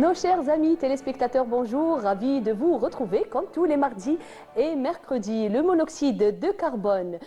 Nos chers amis téléspectateurs, bonjour, ravi de vous retrouver comme tous les mardis et mercredis. Le monoxyde de carbone,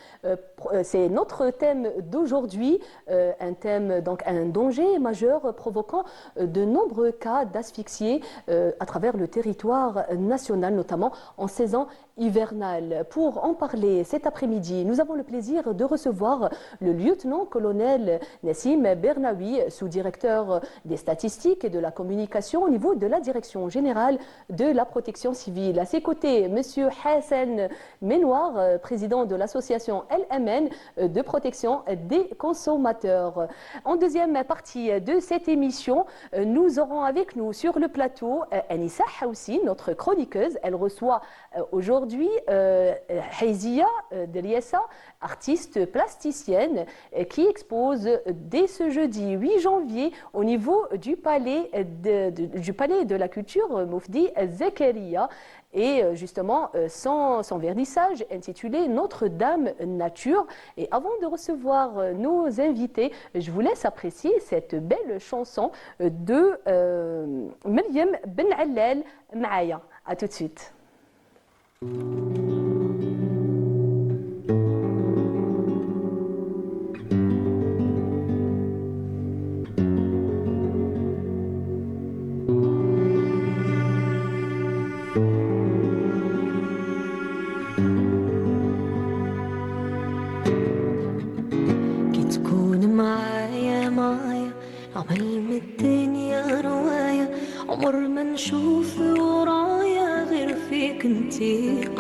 c'est notre thème d'aujourd'hui, un thème donc un danger majeur provoquant de nombreux cas d'asphyxie à travers le territoire national, notamment en saison hivernale. Pour en parler cet après-midi, nous avons le plaisir de recevoir le lieutenant-colonel Nassim Bernaoui, sous-directeur des statistiques et de la communication au niveau de la Direction générale de la protection civile. À ses côtés, M. Hassan Menoir, président de l'association LMN de protection des consommateurs. En deuxième partie de cette émission, nous aurons avec nous sur le plateau Anissa Haoussi, notre chroniqueuse. Elle reçoit aujourd'hui Haizia Deliessa, artiste plasticienne, qui expose dès ce jeudi 8 janvier au niveau du palais de la culture Moufdi Zakaria. Et justement, son vernissage intitulé Notre-Dame Nature. Et avant de recevoir nos invités, je vous laisse apprécier cette belle chanson de Maryam Ben Allal, Maaya. À tout de suite. عمل من الدنيا رواية عمر ما نشوف ورايا غير فيك نتيق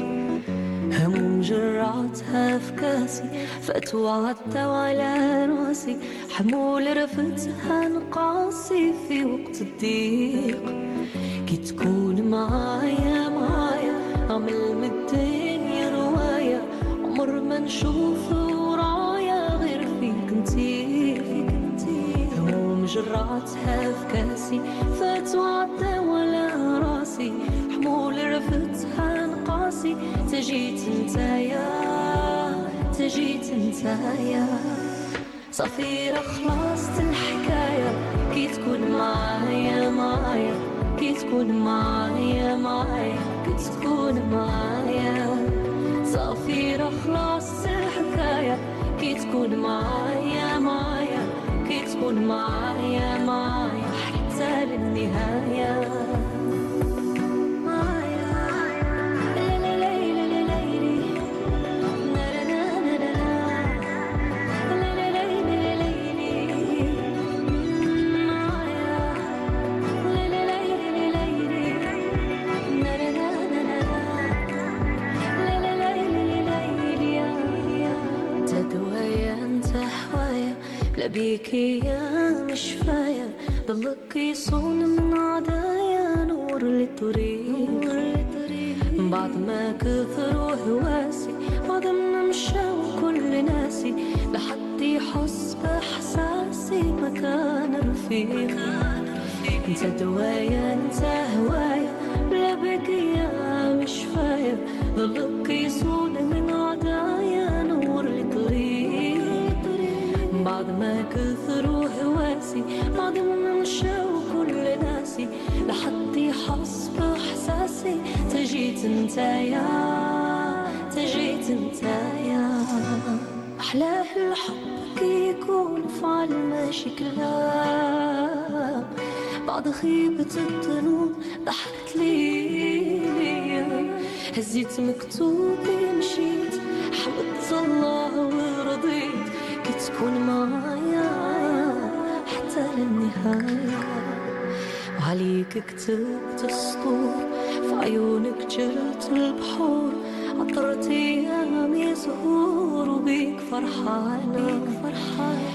هموم جرعتها في كاسي فاتوا عدوا على راسي حمول رفتها نقاسي في وقت الضيق كي تكون معايا عمل من الدنيا رواية عمر ما نشوف ورايا غير فيك نتيق جرعتها في كاسي فاتوا عدوا على راسي حمول رفتها نقاسي تجيت نتايا صفيرة خلاصت الحكاية كي تكون معايا كي تكون معايا كي تكون معايا صفيرة خلاصت الحكاية كي تكون معايا كي تكون معايا حتى للنهاية بيكي يا مشفايا ضلك يصون من عدايا نور للطريق بعد ما كثروا هواسي بعد ما مشاو كل ناسي لحد يحس بإحساسي مكان رفيق انت دوايا انت هوايا بلا بيكي يا مشفايا ضلك يصون من عدايا نور للطريق بعد ما كثروا هواسي بعد ما مشاو كل ناسي لحد يحس بإحساسي تجيت نتايا أحلاه الحب كي يكون فعل ماشي كلام بعد خيبة الظنون ضحكت لي هزيت مكتوبي مشيت حمدت الله ورضيت كي تكون معايا حتى للنهاية وعليك كتبت السطور في عيونك جرت البحور عطرت أيامي زهور وبيك فرحانة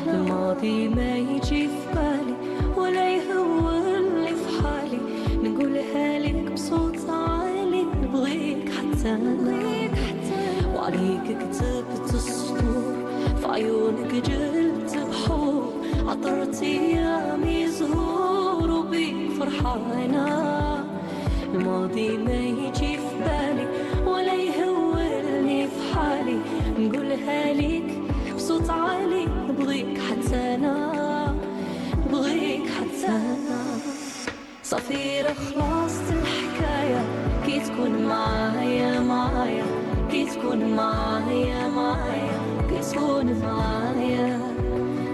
الماضي ما يجي في بالي ولا يهولني في حالي نقولها لك بصوت عالي نبغيك حتى أنا وعليك كتبت السطور في عيونك جلت بحور عطرت أيامي زهور وبيك فرحانة الماضي ما يجي في بالي ولا يهولني في حالي نقولها ليك بصوت عالي نبغيك حتى أنا صفيرة خلاصة الحكاية كي تكون معايا معايا كي تكون معايا معايا كي تكون معايا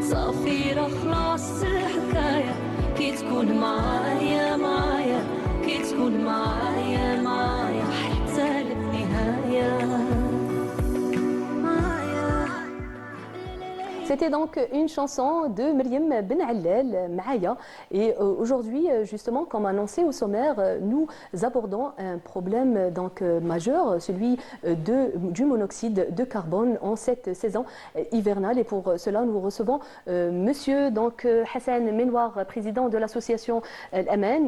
صفيرة خلاصة الحكاية كي تكون معايا معايا كي تكون معايا معايا حتى للنهاية C'était donc une chanson de Myriam Ben Allel, Maaya. Et aujourd'hui, justement, comme annoncé au sommaire, nous abordons un problème donc majeur, celui du monoxyde de carbone en cette saison hivernale. Et pour cela, nous recevons Monsieur donc Hassan Menwar, président de l'association Al-Aman,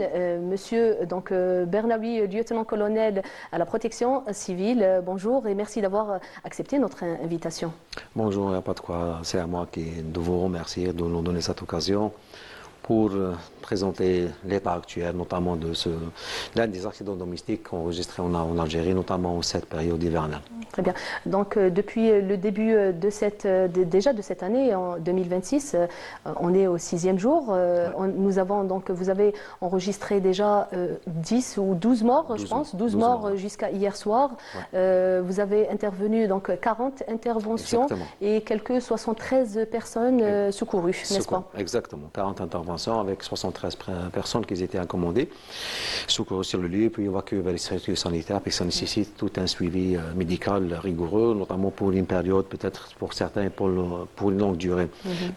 Monsieur donc Bernaoui, lieutenant-colonel à la protection civile. Bonjour et merci d'avoir accepté notre invitation. Bonjour, il n'y a pas de quoi. C'est à moi de vous remercier de nous donner cette occasion pour présenter l'état actuel, notamment de l'un des accidents domestiques enregistrés en Algérie, notamment en cette période hivernale. Très bien. Donc depuis le début déjà de cette année, en 2026, on est au 6e jour. Vous avez enregistré déjà 10 ou 12 morts, je pense, 12 morts jusqu'à hier soir. Ouais. Vous avez intervenu donc 40 interventions. Exactement. Et quelques 73 personnes secourues, n'est-ce pas? Exactement, 40 interventions avec 73 personnes qui étaient accommodées, secourues sur le lieu, puis évacuées vers les structures sanitaires, puis ça nécessite tout un suivi médical rigoureux, notamment pour une période, peut-être pour certains pour une longue durée.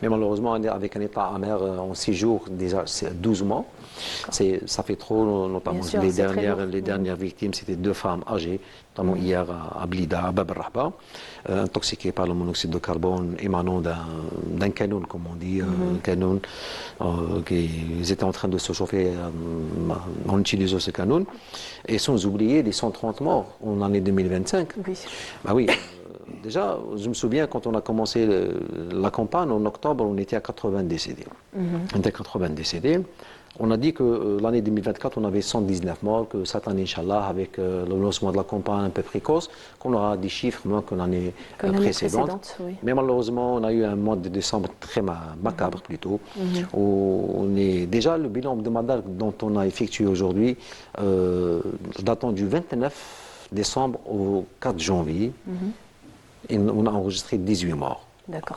Mais malheureusement, avec un état amer en 6 jours, déjà 12 mois, ça fait trop, notamment sûr, les dernières victimes, c'était 2 femmes âgées, notamment hier à Blida, à Bab el-Rahba, intoxiquées par le monoxyde de carbone émanant d'un canon, comme on dit, canon, qu'ils étaient en train de se chauffer en utilisant ce canon, et sans oublier les 130 morts en année 2025. Oui. Bah oui. Déjà, je me souviens quand on a commencé la campagne en octobre, on était à 80 décédés. On était à 80 décédés. On a dit que l'année 2024, on avait 119 morts, que cette année, Inch'Allah, avec le lancement de la campagne un peu précoce, qu'on aura des chiffres moins que l'année précédente. Oui. Mais malheureusement, on a eu un mois de décembre très macabre plutôt, où on est déjà le bilan hebdomadaire dont on a effectué aujourd'hui, datant du 29 décembre au 4 janvier, et on a enregistré 18 morts.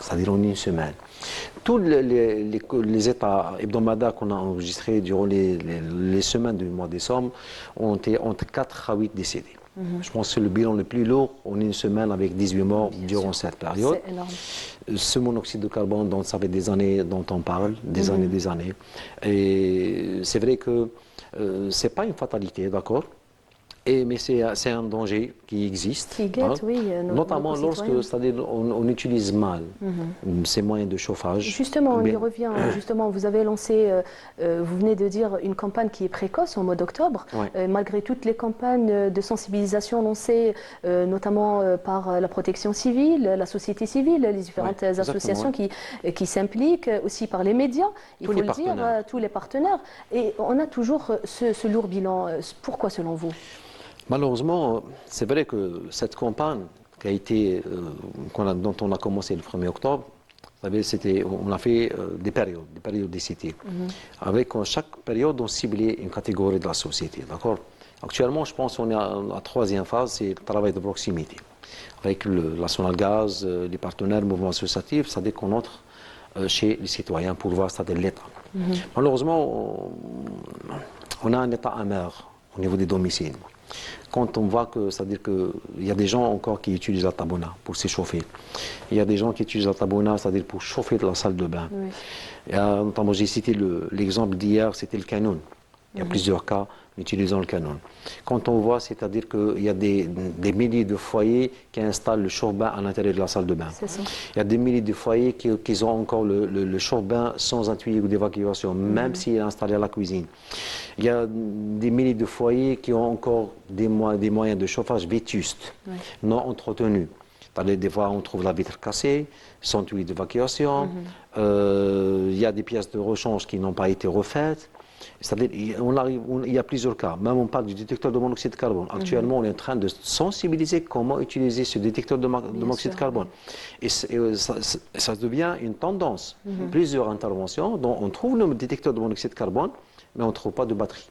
C'est-à-dire en une semaine. Tous les états hebdomadaires qu'on a enregistrés durant les semaines du mois de décembre ont été entre 4 à 8 décédés. Je pense que c'est le bilan le plus lourd en une semaine avec 18 morts durant cette période. C'est énorme. Ce monoxyde de carbone, dont ça fait des années dont on parle, des années. Et c'est vrai que ce n'est pas une fatalité, d'accord? Mais c'est un danger qui existe, qui guette, oui, notamment lorsque on utilise mal ces moyens de chauffage. Justement, on y revient. Justement, vous avez lancé, vous venez de dire, une campagne qui est précoce en mois d'octobre. Ouais. Malgré toutes les campagnes de sensibilisation lancées, notamment par la protection civile, la société civile, les différentes associations qui s'impliquent, aussi par les médias, il faut le dire, tous les partenaires. Et on a toujours ce lourd bilan. Pourquoi, selon vous ? Malheureusement, c'est vrai que cette campagne qui a été, dont on a commencé le 1er octobre, vous savez, on a fait des périodes de cité. Avec chaque période, on ciblait une catégorie de la société. D'accord ? Actuellement, je pense qu'on est à la 3e phase, c'est le travail de proximité. Avec la Sonalgaz, les partenaires, le mouvement associatif, c'est-à-dire qu'on entre chez les citoyens pour voir, c'est-à-dire l'État. Malheureusement, on a un état amer au niveau des domiciles. Quand on voit que, c'est-à-dire qu'il y a des gens encore qui utilisent la tabouna pour s'échauffer. Il y a des gens qui utilisent la tabouna, c'est-à-dire pour chauffer la salle de bain. Oui. Notamment, j'ai cité l'exemple d'hier, c'était le canon. Il y a plusieurs cas utilisant le canon. Quand on voit, c'est-à-dire qu'il y a des milliers de foyers qui installent le chauffe-bain à l'intérieur de la salle de bain. Il y a des milliers de foyers qui ont encore le chauffe-bain sans un tuyau d'évacuation, même s'il est installé à la cuisine. Il y a des milliers de foyers qui ont encore des moyens de chauffage vétustes, non entretenus. Des fois, on trouve la vitre cassée, sans tuyau d'évacuation. Il y a des pièces de rechange qui n'ont pas été refaites. C'est-à-dire, il y a plusieurs cas. Même on parle du détecteur de monoxyde de carbone. Actuellement, on est en train de sensibiliser comment utiliser ce détecteur de monoxyde de carbone. Et ça devient une tendance. Plusieurs interventions dont on trouve le détecteur de monoxyde de carbone, mais on ne trouve pas de batterie.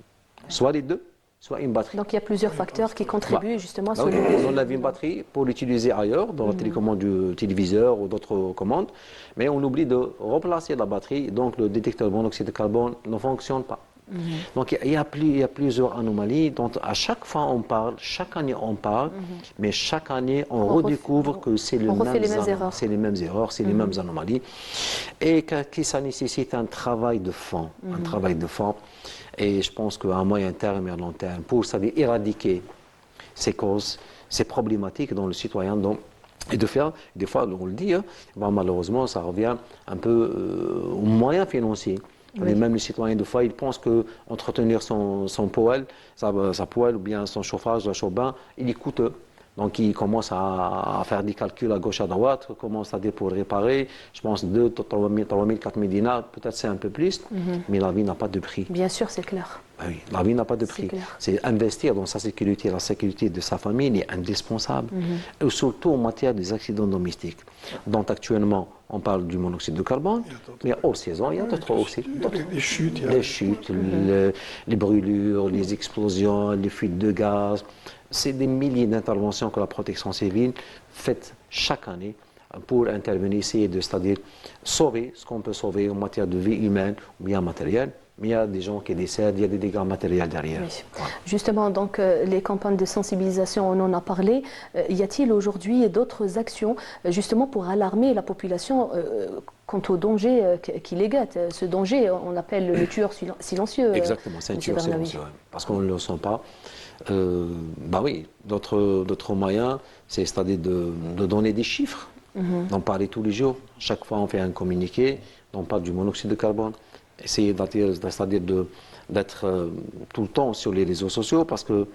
Soit les deux, soit une batterie. Donc il y a plusieurs facteurs qui contribuent justement à ce Bah oui, niveau. on enlève une batterie pour l'utiliser ailleurs, dans la télécommande du téléviseur ou d'autres commandes, mais on oublie de remplacer la batterie, donc le détecteur de monoxyde de carbone ne fonctionne pas. Donc il y a plusieurs anomalies dont à chaque fois on parle, chaque année on parle, mais chaque année on redécouvre que c'est on refait les mêmes erreurs. c'est les mêmes erreurs, c'est les mêmes anomalies, et que ça nécessite un travail de fond, un travail de fond. Et je pense qu'à moyen terme et à long terme, pour c'est-à-dire éradiquer ces causes, ces problématiques dans le citoyen, et de faire, des fois on le dit, hein, malheureusement ça revient un peu aux moyens financiers. Oui. Même les citoyens, des fois, ils pensent qu'entretenir son poêle, sa poêle ou bien son chauffage, son chaud-bain, il est coûteux. Donc, ils commencent à faire des calculs à gauche, à droite, commencent à dire pour réparer. Je pense 2 000, 3 000, 4 000 dinars, peut-être c'est un peu plus, mais la vie n'a pas de prix. Bien sûr, c'est clair. Ben oui, la vie n'a pas de prix. C'est investir dans sa sécurité, la sécurité de sa famille, il est indispensable. Et surtout en matière des accidents domestiques. Donc, actuellement, on parle du monoxyde de carbone, mais hors saison, il y a d'autres aussi. Les chutes. Les chutes, les brûlures, les explosions, les fuites de gaz. C'est des milliers d'interventions que la protection civile fait chaque année pour intervenir, essayer de, c'est-à-dire sauver ce qu'on peut sauver en matière de vie humaine ou bien matérielle. Mais il y a des gens qui décèdent, il y a des dégâts matériels derrière. Oui. Voilà. Justement, donc, les campagnes de sensibilisation, on en a parlé. Y a-t-il aujourd'hui d'autres actions justement pour alarmer la population quant au danger qui les guette? Ce danger, on l'appelle le tueur silencieux. Exactement, c'est un tueur silencieux, parce qu'on ne le sent pas. Bah oui, d'autres moyens, c'est-à-dire de donner des chiffres, d'en parler tous les jours. Chaque fois, on fait un communiqué, on parle du monoxyde de carbone. Essayer c'est-à-dire d'être tout le temps sur les réseaux sociaux, parce que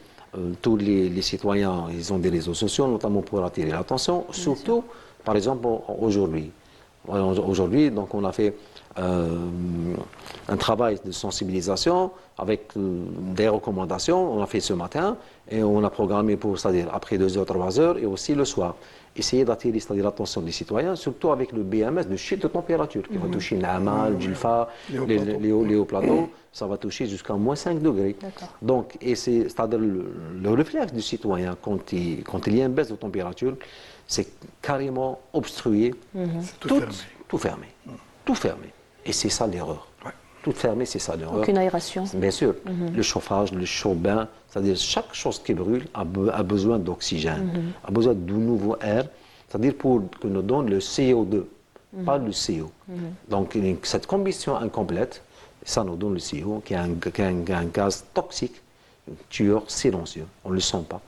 tous les citoyens, ils ont des réseaux sociaux, notamment pour attirer l'attention, surtout, par exemple, aujourd'hui. Aujourd'hui, donc, on a fait un travail de sensibilisation avec des recommandations. On a fait ce matin et on a programmé pour, c'est-à-dire après 2 heures, 3 heures et aussi le soir. Essayer d'attirer, c'est-à-dire l'attention des citoyens, surtout avec le BMS de chute de température qui va toucher Naama, le Djilfa, les hauts plateaux. Ça va toucher jusqu'à moins 5 degrés. Donc, et c'est-à-dire le réflexe du citoyen quand il y a une baisse de température, c'est carrément obstruer, tout fermer. Tout fermer. Et c'est ça l'erreur. Ouais. Tout fermer, c'est ça l'erreur. Aucune aération. Bien sûr. Le chauffage, le chaud-bain, c'est-à-dire chaque chose qui brûle a besoin d'oxygène, a besoin de nouveau air, c'est-à-dire pour que nous donne le CO2, pas le CO. Donc cette combustion incomplète, ça nous donne le CO, qui est un gaz toxique, tueur silencieux. On ne le sent pas.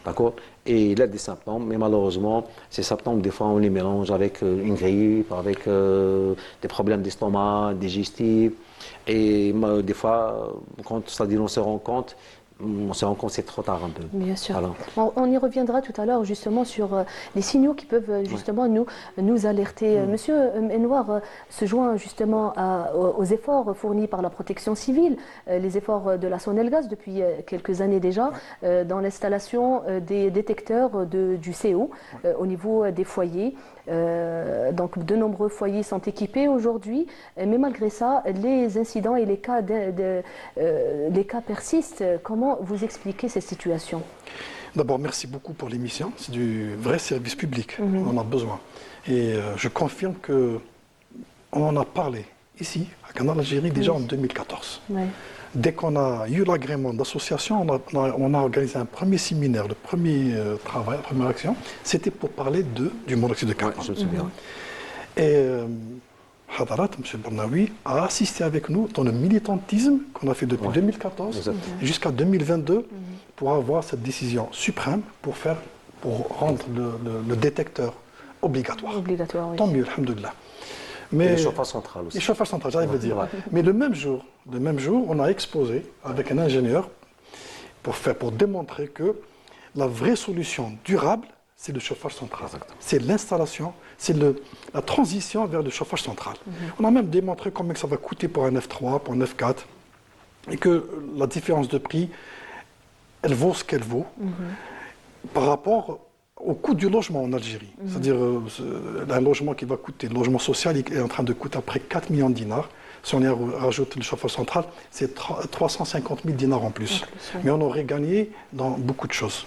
D'accord? Et il y a des symptômes, mais malheureusement, ces symptômes, des fois, on les mélange avec une grippe, avec des problèmes d'estomac, digestifs. Et des fois, c'est-à-dire on se rend compte c'est trop tard un peu. Bien sûr. Alors. On y reviendra tout à l'heure justement sur les signaux qui peuvent justement nous alerter. Monsieur Menouar se joint justement aux efforts fournis par la protection civile, les efforts de la Sonelgaz depuis quelques années déjà, dans l'installation des détecteurs du CO au niveau des foyers. Donc de nombreux foyers sont équipés aujourd'hui, mais malgré ça, les incidents et les cas persistent. Comment vous expliquez cette situation? D'abord, merci beaucoup pour l'émission. C'est du vrai service public. On en a besoin. Et je confirme qu'on en a parlé ici, à Canal Algérie, déjà en 2014. Oui. Dès qu'on a eu l'agrément d'association, on a organisé un premier séminaire, le premier travail, la première action, c'était pour parler du monoxyde de carbone. Je me souviens. Et Hadarat, M. Bernaoui, a assisté avec nous dans le militantisme qu'on a fait depuis 2014 jusqu'à 2022 pour avoir cette décision suprême pour rendre le détecteur obligatoire. Oui. Tant mieux, alhamdoulilah. Mais les chauffages centrales aussi. Les chauffages centrales, j'arrive à dire. Mais le même jour, on a exposé avec un ingénieur pour démontrer que la vraie solution durable, c'est le chauffage central. C'est l'installation, c'est la transition vers le chauffage central. On a même démontré combien ça va coûter pour un F3, pour un F4, et que la différence de prix, elle vaut ce qu'elle vaut par rapport au coût du logement en Algérie. C'est-à-dire un logement qui va coûter, le logement social est en train de coûter à près 4 millions de dinars. Si on y rajoute le chauffage central, c'est 350 000 dinars en plus. Oui. Mais on aurait gagné dans beaucoup de choses.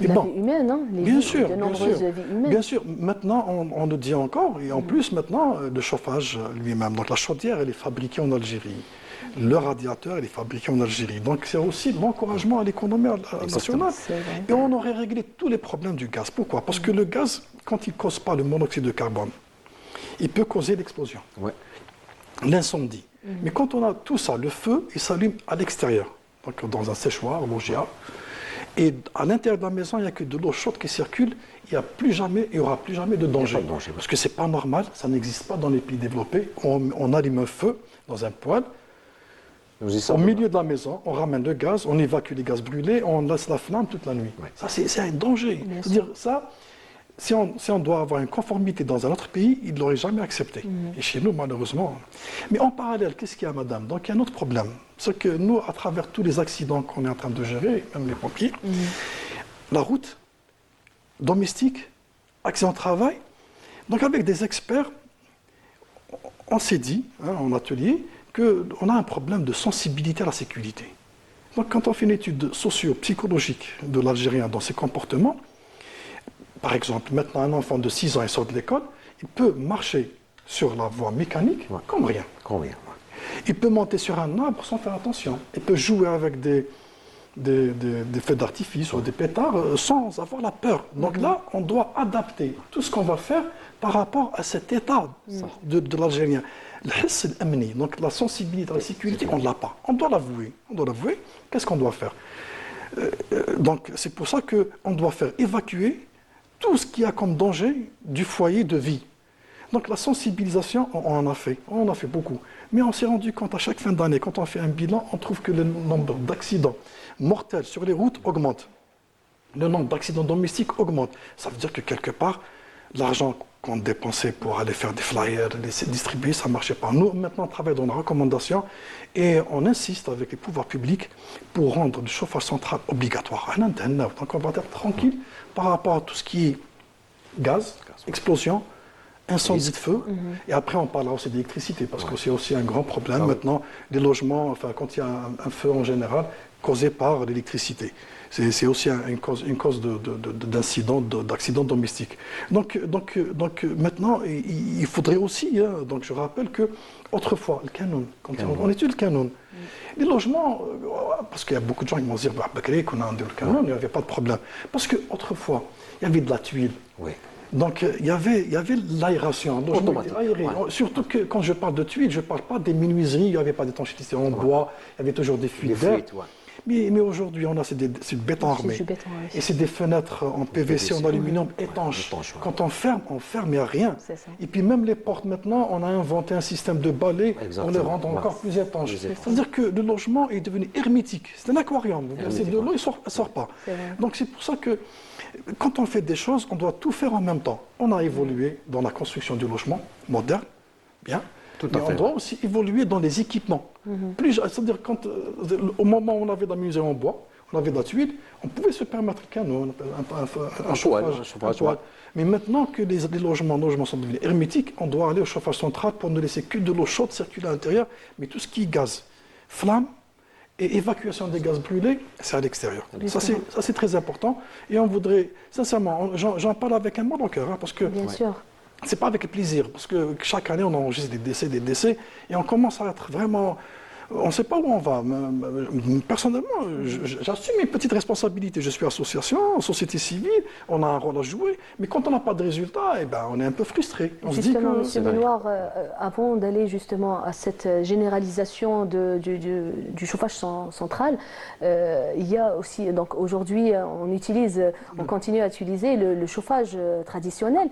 Mais La bon, vie humaine, hein, bien sûr, de bien nombreuses sûr. vies humaines. Bien sûr, maintenant on le dit encore, et en plus maintenant le chauffage lui-même. Donc la chaudière, elle est fabriquée en Algérie. Le radiateur, il est fabriqué en Algérie. Donc c'est aussi l'encouragement à l'économie nationale. C'est vrai. Et on aurait réglé tous les problèmes du gaz. Pourquoi? Parce que le gaz, quand il ne cause pas le monoxyde de carbone, il peut causer l'explosion, Ouais. l'incendie. Mais quand on a tout ça, le feu, il s'allume à l'extérieur, donc dans un séchoir, au loggia. Et à l'intérieur de la maison, il n'y a que de l'eau chaude qui circule. Il n'y aura plus jamais de danger. pas de danger, oui. Parce que ce n'est pas normal, ça n'existe pas dans les pays développés. On allume un feu dans un poêle. Nous y Au sommes. milieu de la maison, on ramène le gaz, on évacue les gaz brûlés, on laisse la flamme toute la nuit. Ouais. Ça, c'est un danger. Bien C'est-à-dire, ça, si on doit avoir une conformité dans un autre pays, ils ne l'auraient jamais accepté. Et chez nous, malheureusement. Mais en parallèle, qu'est-ce qu'il y a, madame? Donc, il y a un autre problème. C'est que nous, à travers tous les accidents qu'on est en train de gérer, même les pompiers, la route, domestique, accident de travail. Donc, avec des experts, on s'est dit, en atelier, qu'on a un problème de sensibilité à la sécurité. Donc, quand on fait une étude socio-psychologique de l'Algérien dans ses comportements, par exemple, maintenant, un enfant de 6 ans, il sort de l'école, il peut marcher sur la voie mécanique comme rien. Combien? Il peut monter sur un arbre sans faire attention. Il peut jouer avec des feux d'artifice ou des pétards sans avoir la peur. Donc là, on doit adapter tout ce qu'on va faire par rapport à cet état de l'Algérien. Le hiss al-amni, donc la sensibilité à la sécurité, on ne l'a pas. On doit l'avouer. On doit l'avouer. Qu'est-ce qu'on doit faire? Donc c'est pour ça qu'on doit faire évacuer tout ce qu'il y a comme danger du foyer de vie. Donc la sensibilisation, on en a fait beaucoup. Mais on s'est rendu compte à chaque fin d'année, quand on fait un bilan, on trouve que le nombre d'accidents mortels sur les routes augmente. Le nombre d'accidents domestiques augmente. Ça veut dire que quelque part, l'argent qu'on dépensait pour aller faire des flyers, les distribuer, ça ne marchait pas. Nous, maintenant, on travaille dans la recommandation et on insiste avec les pouvoirs publics pour rendre le chauffage central obligatoire. Donc on va être tranquille par rapport à tout ce qui est gaz, explosion, incendie de feu. Et après, on parlera aussi d'électricité, parce que c'est aussi un grand problème maintenant, les logements, enfin, quand il y a un feu en général, causé par l'électricité. C'est aussi une cause d'incidents, d'accidents domestiques. Donc maintenant, il faudrait aussi, donc je rappelle que autrefois, le canon, quand on étudie le canon, les logements, parce qu'il y a beaucoup de gens qui vont dire, qu'on a le canon, il n'y avait pas de problème. Parce qu'autrefois, il y avait de la tuile. Oui. Donc il y avait l'aération, le logement était aéré. Ouais. Surtout que quand je parle de tuiles, je ne parle pas des menuiseries, il n'y avait pas d'étanchéité en bois, il y avait toujours des fuites d'air. Mais aujourd'hui, on a c'est du béton armé. Et c'est des fenêtres en PVC, en aluminium étanches. Quand on ferme, il n'y a rien. Et puis même les portes maintenant, on a inventé un système de balais pour les rendre encore plus étanches. C'est-à-dire que le logement est devenu hermétique. C'est un aquarium. C'est de l'eau, il ne sort pas. Donc c'est pour ça que quand on fait des choses, on doit tout faire en même temps. On a évolué dans la construction du logement moderne, bien. Mais on doit aussi évoluer dans les équipements. C'est-à-dire au moment où on avait de la menuiserie en bois, on avait de la tuile, on pouvait se permettre un canon, un chauffage. Mais maintenant que les logements sont devenus hermétiques, on doit aller au chauffage central pour ne laisser que de l'eau chaude circuler à l'intérieur, mais tout ce qui est gaz, flamme et évacuation des gaz brûlés, c'est à l'extérieur. Ça, c'est très important. Et on voudrait, sincèrement, j'en parle avec un mot dans le cœur, parce que... Bien sûr. C'est pas avec plaisir, parce que chaque année, on enregistre des décès, et on commence à être vraiment... On ne sait pas où on va. Personnellement, j'assume mes petites responsabilités. Je suis association, société civile, on a un rôle à jouer, mais quand on n'a pas de résultat, eh ben, on est un peu frustré. On justement, se dit que... M. Benoît, avant d'aller justement à cette généralisation du chauffage central, il y a aussi, donc aujourd'hui, on continue à utiliser le chauffage traditionnel.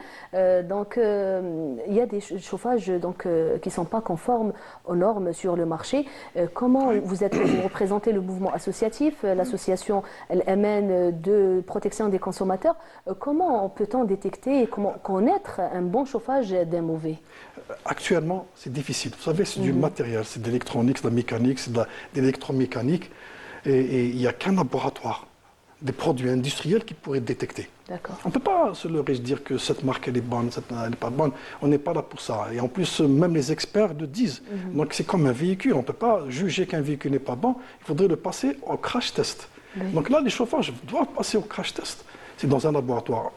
Donc, il y a des chauffages qui ne sont pas conformes aux normes sur le marché. Comment vous représentez le mouvement associatif, l'association LMN de protection des consommateurs. Comment peut-on détecter et comment connaître un bon chauffage d'un mauvais? Actuellement, c'est difficile. Vous savez, c'est du matériel, c'est de l'électronique, c'est de la mécanique, c'est de l'électromécanique. Et il n'y a qu'un laboratoire, des produits industriels qui pourraient détecter. D'accord. On ne peut pas se leurrer, dire que cette marque elle est bonne, cette elle n'est pas bonne. On n'est pas là pour ça. Et en plus, même les experts le disent. Donc c'est comme un véhicule. On ne peut pas juger qu'un véhicule n'est pas bon. Il faudrait le passer au crash test. Donc là, les chauffages doivent passer au crash test. C'est dans un laboratoire.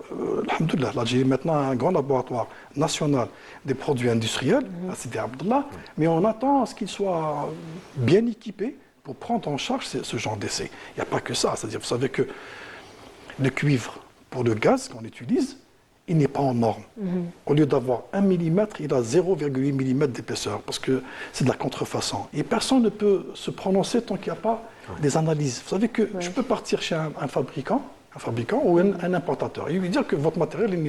Alhamdoulilah, l'Algérie est maintenant un grand laboratoire national des produits industriels, à Sidi Abdallah. Mais on attend à ce qu'il soit bien équipé pour prendre en charge ce genre d'essai. Il n'y a pas que ça. C'est-à-dire, vous savez que le cuivre, pour le gaz qu'on utilise, il n'est pas en norme. Au lieu d'avoir 1 mm, il a 0,8 mm d'épaisseur, parce que c'est de la contrefaçon. Et personne ne peut se prononcer tant qu'il n'y a pas des analyses. Vous savez que je peux partir chez un fabricant ou un importateur, et lui dire que votre matériel il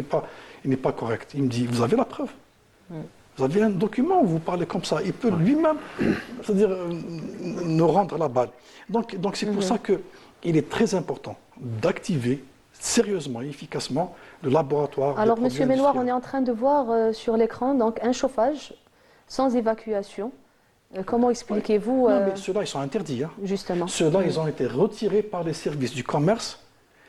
n'est pas correct. Il me dit, vous avez la preuve. Vous avez un document où vous parlez comme ça. Il peut lui-même, c'est-à-dire, nous rendre la balle. Donc c'est pour ça qu'il est très important d'activer sérieusement et efficacement le laboratoire. Alors, Monsieur Ménoir, on est en train de voir sur l'écran donc un chauffage sans évacuation. Comment expliquez-vous Non, mais ceux-là, ils sont interdits. Hein. Justement. Ceux-là, ils ont été retirés par les services du commerce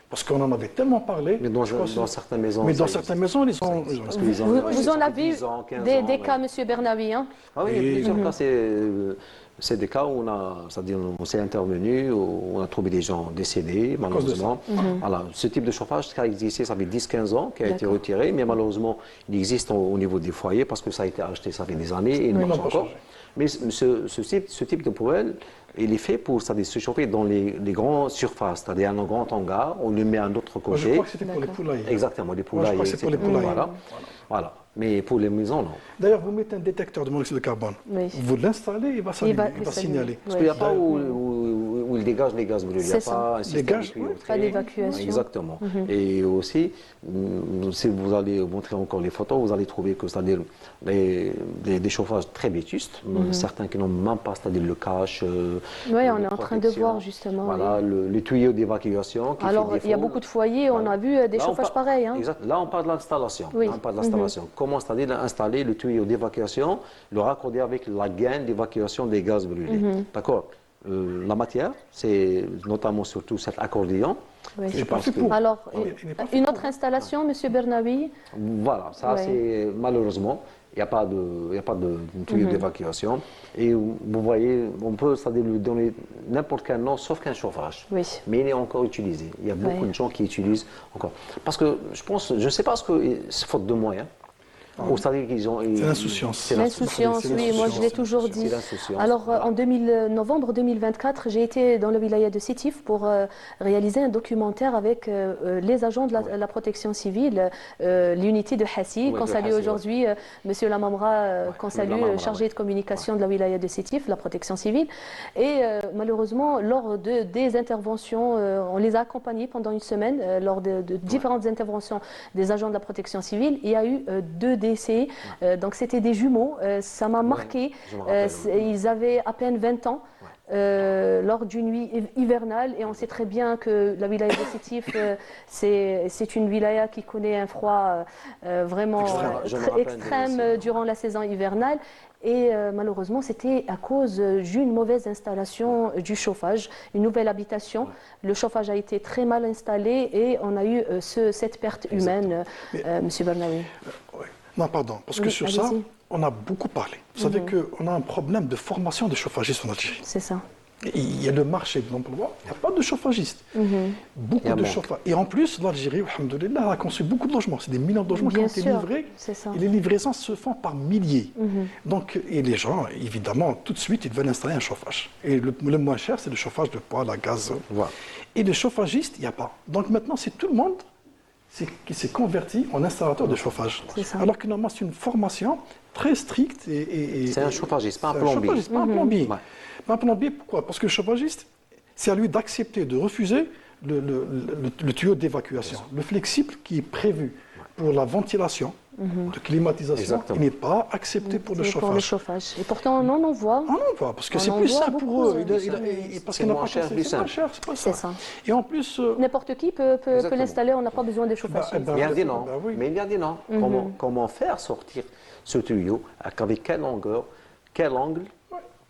parce qu'on en avait tellement parlé. Mais dans certaines maisons. Mais dans certaines maisons, ils ont. Parce qu'ils ont Vous en avez 10 ans, 15 des ans, cas, Monsieur Bernawi, hein? Ah oui, il y a plusieurs cas. C'est des cas où on s'est intervenu, où on a trouvé des gens décédés, malheureusement. Voilà, ce type de chauffage qui a existé, ça fait 10-15 ans, qui a été retiré, mais malheureusement, il existe au niveau des foyers parce que ça a été acheté, ça fait des années et il marche encore. Mais ce type de poêle, il est fait pour se chauffer dans les grandes surfaces, c'est-à-dire un grand hangar, on le met à l'autre côté. Moi, je crois que c'était pour les poulailles. Exactement, les poulailles. Moi, je crois que c'est pour les poulailles. Voilà. Mais pour les maisons, non. D'ailleurs, vous mettez un détecteur de monoxyde de carbone. Oui. Vous l'installez, il va signaler. Parce qu'il n'y a pas où il dégage les gaz brûlés. Il n'y a pas un système pas d'évacuation. Exactement. Et aussi, si vous allez montrer encore les photos, vous allez trouver que c'est-à-dire des chauffages très vétustes, certains qui n'ont même pas, c'est-à-dire le cache. Oui, on est en train de voir justement. Voilà, le tuyau d'évacuation. Alors, il y a beaucoup de foyers, on a vu des chauffages pareils. Hein. Exact. Là, on parle de l'installation. Oui. On parle de l'installation. Comment, c'est-à-dire installer le tuyau d'évacuation, le raccorder avec la gaine d'évacuation des gaz brûlés. D'accord. La matière, c'est notamment surtout cet accordéon. Oui. Je pense que... Alors, une autre installation, Monsieur Bernawi? Voilà, ça c'est malheureusement, il n'y a pas de tuyau d'évacuation. Et vous voyez, on peut lui donner n'importe quel nom sauf qu'un chauffage. Oui. Mais il est encore utilisé. Il y a beaucoup de gens qui utilisent encore. Parce que je ne sais pas ce que c'est faute de moyens. C'est l'insouciance. C'est l'insouciance, oui, moi je l'ai toujours dit. Alors en novembre 2024, j'ai été dans le wilaya de Sétif pour réaliser un documentaire avec les agents de la protection civile, l'unité de Hassi, qu'on salue aujourd'hui, Monsieur Lamamra, qu'on salue, chargé de communication de la wilaya de Sétif, la protection civile. Et malheureusement, lors des interventions, on les a accompagnés pendant une semaine, lors de différentes interventions des agents de la protection civile, il y a eu 2 décès. Donc c'était des jumeaux, ça m'a marqué. Ils avaient à peine 20 ans lors d'une nuit hivernale et on sait très bien que la wilaya de Sétif, c'est une wilaya qui connaît un froid vraiment extrême durant la saison hivernale. Et malheureusement, c'était à cause d'une mauvaise installation du chauffage, une nouvelle habitation. Le chauffage a été très mal installé et on a eu cette perte humaine, Monsieur Bernawi. Non, pardon, parce que sur ça, on a beaucoup parlé. Vous savez qu'on a un problème de formation des chauffagistes en Algérie. C'est ça. Il y a le marché de l'emploi, il n'y a pas de chauffagistes. Beaucoup de chauffages. Et en plus, l'Algérie, alhamdoulilah, a construit beaucoup de logements. C'est des millions de logements qui ont été livrés. Et les livraisons se font par milliers. Donc, et les gens, évidemment, tout de suite, ils veulent installer un chauffage. Et le moins cher, c'est le chauffage de poêle à gaz. Voilà. Et les chauffagistes, il n'y a pas. Donc maintenant, c'est tout le monde qui s'est converti en installateur de chauffage. Alors que normalement, c'est une formation très stricte. C'est un chauffagiste, pas un plombier. Pas un plombier. Pas un plombier, pourquoi? Parce que le chauffagiste, c'est à lui d'accepter, de refuser le tuyau d'évacuation. Le flexible qui est prévu pour la ventilation, de climatisation, il n'est pas accepté pour le chauffage. Et pourtant, on en voit. On en voit, parce que c'est plus simple pour eux. Parce qu'il n'a pas cher, c'est pas ça. Et en plus... N'importe qui peut l'installer, on n'a pas besoin de chauffage. Mais il y a des noms. Mais il y a des noms. Comment faire sortir ce tuyau, avec quelle longueur, quel angle,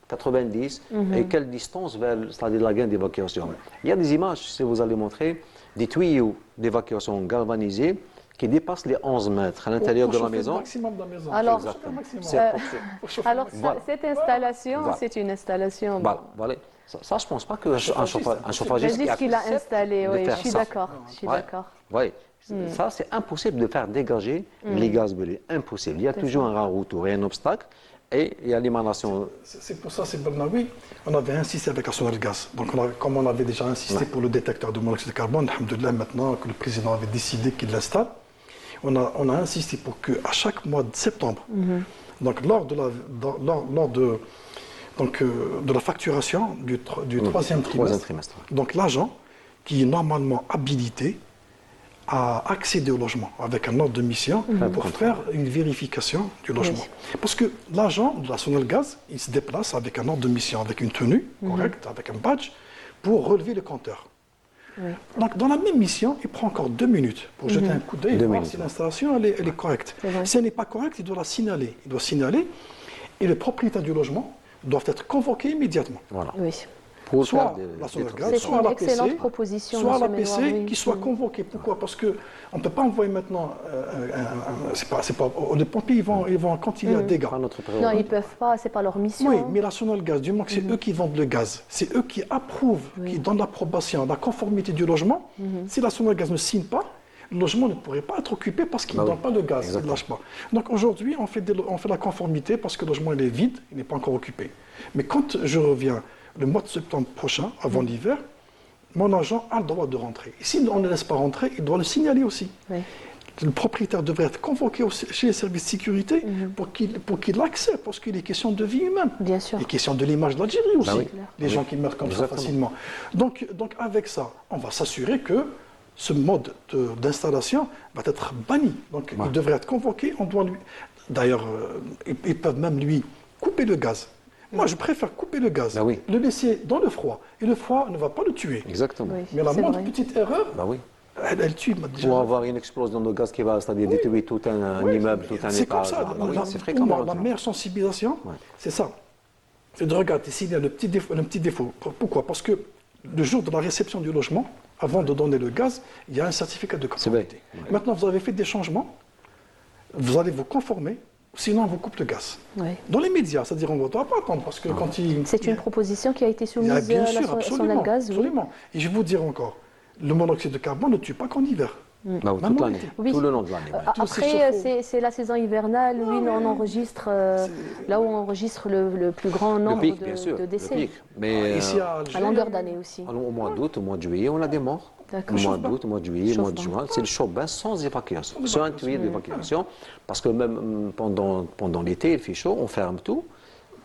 90, et quelle distance vers, c'est-à-dire la gaine d'évacuation. Il y a des images, si vous allez montrer, des tuyaux d'évacuation galvanisés qui dépassent les 11 mètres à l'intérieur Pour de la chauffer le maison. maximum de la maison. Alors, Pour chauffer le maximum. Alors, Voilà. cette installation, Voilà. c'est une installation. Voilà. Ça, je ne pense pas qu'un chauffagiste C'est juste qu'il a accepte installé, de oui, je faire suis ça. d'accord. Je suis Ouais. d'accord. Oui, ça c'est impossible de faire dégager les gaz brûlés. Impossible. Il y a toujours un retour et un obstacle et il y a l'émanation. C'est pour ça, c'est Bernawi, on avait insisté avec Arsenal Gaz. Donc, comme on avait déjà insisté pour le détecteur de monoxyde de carbone, alhamdoulilah, maintenant que le président avait décidé qu'il l'installe, on a insisté pour qu'à chaque mois de septembre, donc lors de la facturation du troisième trimestre, donc l'agent qui est normalement habilité à accéder au logement avec un ordre de mission pour faire une vérification du logement. Parce que l'agent de la Sonel Gaz, il se déplace avec un ordre de mission, avec une tenue correcte, avec un badge, pour relever le compteur. Oui. Donc, dans la même mission, il prend encore 2 minutes pour jeter un coup d'œil et voir si l'installation elle est correcte. Si elle n'est pas correcte, il doit la signaler. Il doit signaler et le propriétaire du logement doit être convoqué immédiatement. Voilà. Oui. Pour Soit faire la Sonel des Gaz, C'est soit une la excellente PC, proposition, soit la monsieur PC Ménoir, oui. qui soit convoquée. Pourquoi? Parce qu'on ne peut pas envoyer maintenant. Les pompiers, ils vont quand il y a des dégâts. Pas notre Non, prérogative. ils ne peuvent pas, c'est pas leur mission. Oui, hein. mais la Sonel Gaz, du moment que c'est eux qui vendent le gaz, c'est eux qui approuvent, qui donnent l'approbation, la conformité du logement. Si la Sonel Gaz ne signe pas, le logement ne pourrait pas être occupé parce qu'ils ne donnent pas le gaz, ils ne lâchent pas. Donc aujourd'hui, on fait la conformité parce que le logement il est vide, il n'est pas encore occupé. Mais quand je reviens le mois de septembre prochain, avant l'hiver, mon agent a le droit de rentrer. Et si on ne laisse pas rentrer, il doit le signaler aussi. Oui. Le propriétaire devrait être convoqué chez les services de sécurité pour qu'il l'accepte, parce qu'il est question de vie humaine. Bien sûr. Il est question de l'image de l'Algérie aussi, oui. les gens qui meurent comme ça facilement. Donc avec ça, on va s'assurer que ce mode d'installation va être banni. Donc il devrait être convoqué, on doit lui... D'ailleurs, ils peuvent même lui couper le gaz. Moi, je préfère couper le gaz, le laisser dans le froid. Et le froid ne va pas le tuer. Exactement. Oui, Mais la c'est moindre vrai. petite erreur, Oui. elle tue. Déjà. Pour avoir une explosion de gaz qui va, c'est-à-dire détruire tout un immeuble, tout un C'est comme étage. ça. C'est Pour fréquent. moi, la meilleure sensibilisation, c'est ça. C'est de regarder s'il y a le petit défaut. Pourquoi? Parce que le jour de la réception du logement, avant de donner le gaz, il y a un certificat de conformité. Maintenant, vous avez fait des changements, vous allez vous conformer, sinon on vous coupe le gaz. Oui. Dans les médias, c'est-à-dire on ne doit pas attendre, parce que quand il... C'est une proposition qui a été soumise Bien à sûr, la absolument, Sonel Gaz. Oui. absolument. Et je vais vous dire encore, le monoxyde de carbone ne tue pas qu'en hiver. Toute Même en l'année, été. Oui. tout le long de l'année. Tous ces Après, chauffe-eau. c'est la saison hivernale. Oui, on enregistre là où on enregistre le plus grand nombre Le pic, bien sûr, de le décès. pic. Mais Ici à Alger, À longueur d'année aussi. au mois d'août, au mois de juillet, on a des morts. D'accord. Au mois d'août, au mois de juillet, au mois de Chauffe-bain. juin, c'est le chauffe-bain sans évacuation, sans un tuyau d'évacuation. Parce que même pendant l'été, il fait chaud, on ferme tout.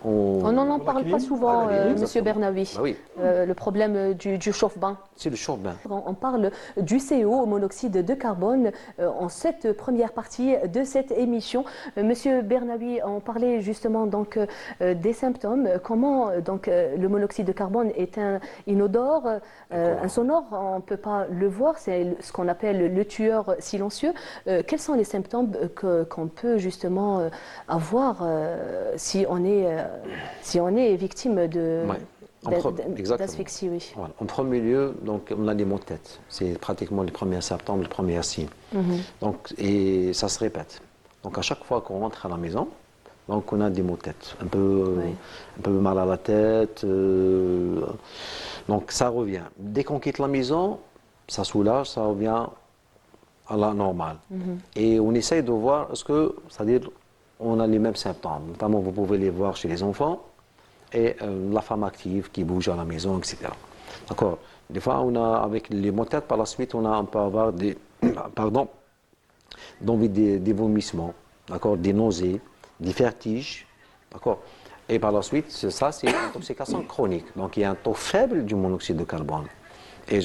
On n'en parle pas souvent, Monsieur Bernawi. Bah oui. Le problème du chauffe-bain. C'est le chauffe-bain. On parle du CO, au monoxyde de carbone, en cette première partie de cette émission. Monsieur Bernawi, on parlait justement donc des symptômes. Comment donc le monoxyde de carbone est inodore, insonore, on ne peut pas le voir. C'est ce qu'on appelle le tueur silencieux. Quels sont les symptômes qu'on peut justement avoir si on est victime d'asphyxie, oui. Voilà. En premier lieu, donc, on a des maux de tête. C'est pratiquement le 1er septembre, le premier signe. Donc, et ça se répète. Donc, à chaque fois qu'on rentre à la maison, donc, on a des maux de tête. Un peu mal à la tête. Donc, ça revient. Dès qu'on quitte la maison, ça soulage, ça revient à la normale. Et on essaye de voir, est-ce que, c'est-à-dire, on a les mêmes symptômes. Notamment, vous pouvez les voir chez les enfants et la femme active qui bouge à la maison, etc. D'accord. Des fois, on a, avec les maux de tête, par la suite, on peut avoir des vomissements, d'accord, des nausées, des vertiges, d'accord. Et par la suite, ça, c'est une intoxication chronique. Donc, il y a un taux faible du monoxyde de carbone. Et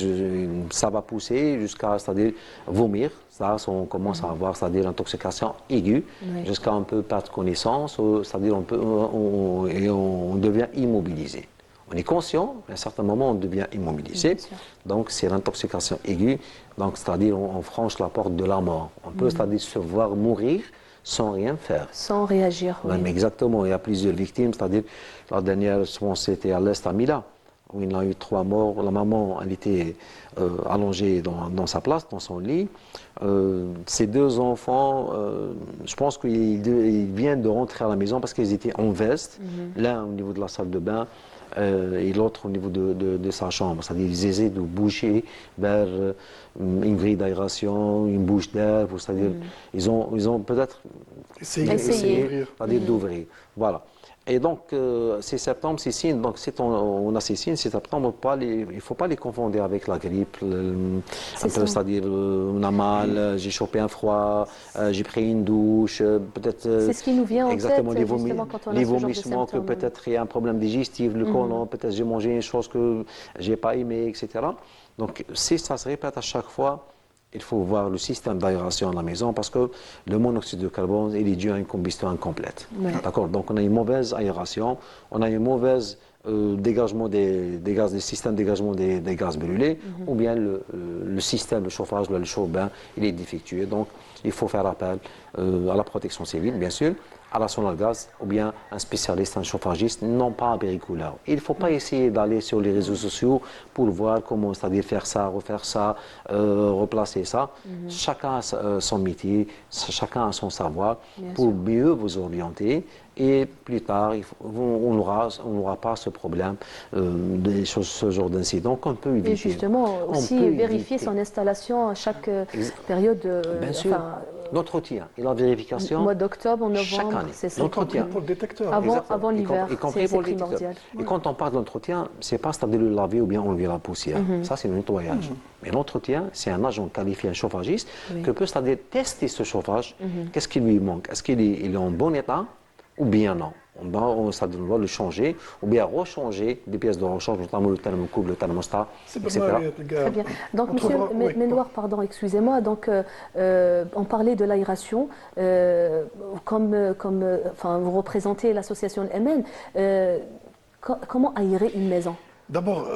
ça va pousser jusqu'à, c'est-à-dire, vomir. Ça, on commence à avoir, c'est-à-dire, intoxication aiguë, jusqu'à un peu perdre connaissance, c'est-à-dire, on devient immobilisé. On est conscient, mais à un certain moment, on devient immobilisé. Donc, c'est l'intoxication aiguë. Donc, c'est-à-dire, on franchit la porte de la mort. On peut, c'est-à-dire, se voir mourir sans rien faire. Sans réagir, oui. Ouais, mais exactement, il y a plusieurs victimes, c'est-à-dire la dernière, je pense, c'était à l'Est, à Mila, où il y a eu 3 morts. La maman, elle était allongée dans sa place, dans son lit. Ces 2 enfants, je pense qu'ils viennent de rentrer à la maison parce qu'ils étaient en veste, l'un au niveau de la salle de bain et l'autre au niveau de sa chambre. C'est-à-dire qu'ils essaient de boucher vers une grille d'aération, une bouche d'air, c'est-à-dire ils ont peut-être Essayé. c'est-à-dire d'ouvrir. Voilà. Et donc, c'est septembre, c'est signe. Donc, si on a ces signes, c'est septembre, il ne faut pas les confondre avec la grippe. C'est-à-dire, on a mal, j'ai chopé un froid, j'ai pris une douche, peut-être. C'est ce qui nous vient en exactement, tête, justement, quand on a les ce genre de vomissements, que symptômes. peut-être il y a un problème digestif, le côlon, peut-être j'ai mangé une chose que je n'ai pas aimée, etc. Donc, si ça se répète à chaque fois, il faut voir le système d'aération de la maison parce que le monoxyde de carbone il est dû à une combustion incomplète. Oui. D'accord. Donc on a une mauvaise aération, on a un mauvais dégagement des gaz, des systèmes de dégagement des gaz brûlés, ou bien le système de chauffage, le chaud-bain, il est défectueux. Donc il faut faire appel à la protection civile, bien sûr, à la Sonalgaz, ou bien un spécialiste, un chauffagiste, non pas un bricoleur. Il ne faut pas essayer d'aller sur les réseaux sociaux pour voir comment, c'est-à-dire faire ça, refaire ça, replacer ça. Chacun a son métier, chacun a son savoir Bien pour sûr. mieux vous orienter. Et plus tard, on n'aura pas ce problème, ce genre d'incident qu'on peut éviter. Et justement, On aussi peut vérifier éviter. son installation à chaque période. Bien sûr, l'entretien et la vérification. mois d'octobre, en chaque novembre, année. c'est ça. L'entretien. Pour le détecteur. Avant, Exactement. avant l'hiver, Y compris c'est pour les primordial. détecteurs. Et quand on parle d'entretien, c'est pas c'est-à-dire le laver ou bien enlever la poussière. Ça, c'est le nettoyage. Mais l'entretien, c'est un agent qualifié, un chauffagiste, Oui. que peut c'est-à-dire tester ce chauffage. Qu'est-ce qui lui manque? Est-ce qu'il est en bon état ou bien non? On doit le changer ou bien rechanger des pièces de rechange, notamment le thermocouple, le thermostat, C'est etc. pas mal, les gars. Très bien. Donc, On monsieur trouvera- oui, Ménoir, pardon, excusez-moi. Donc, on parlait de l'aération. Enfin, vous représentez l'association MN. Comment aérer une maison? D'abord,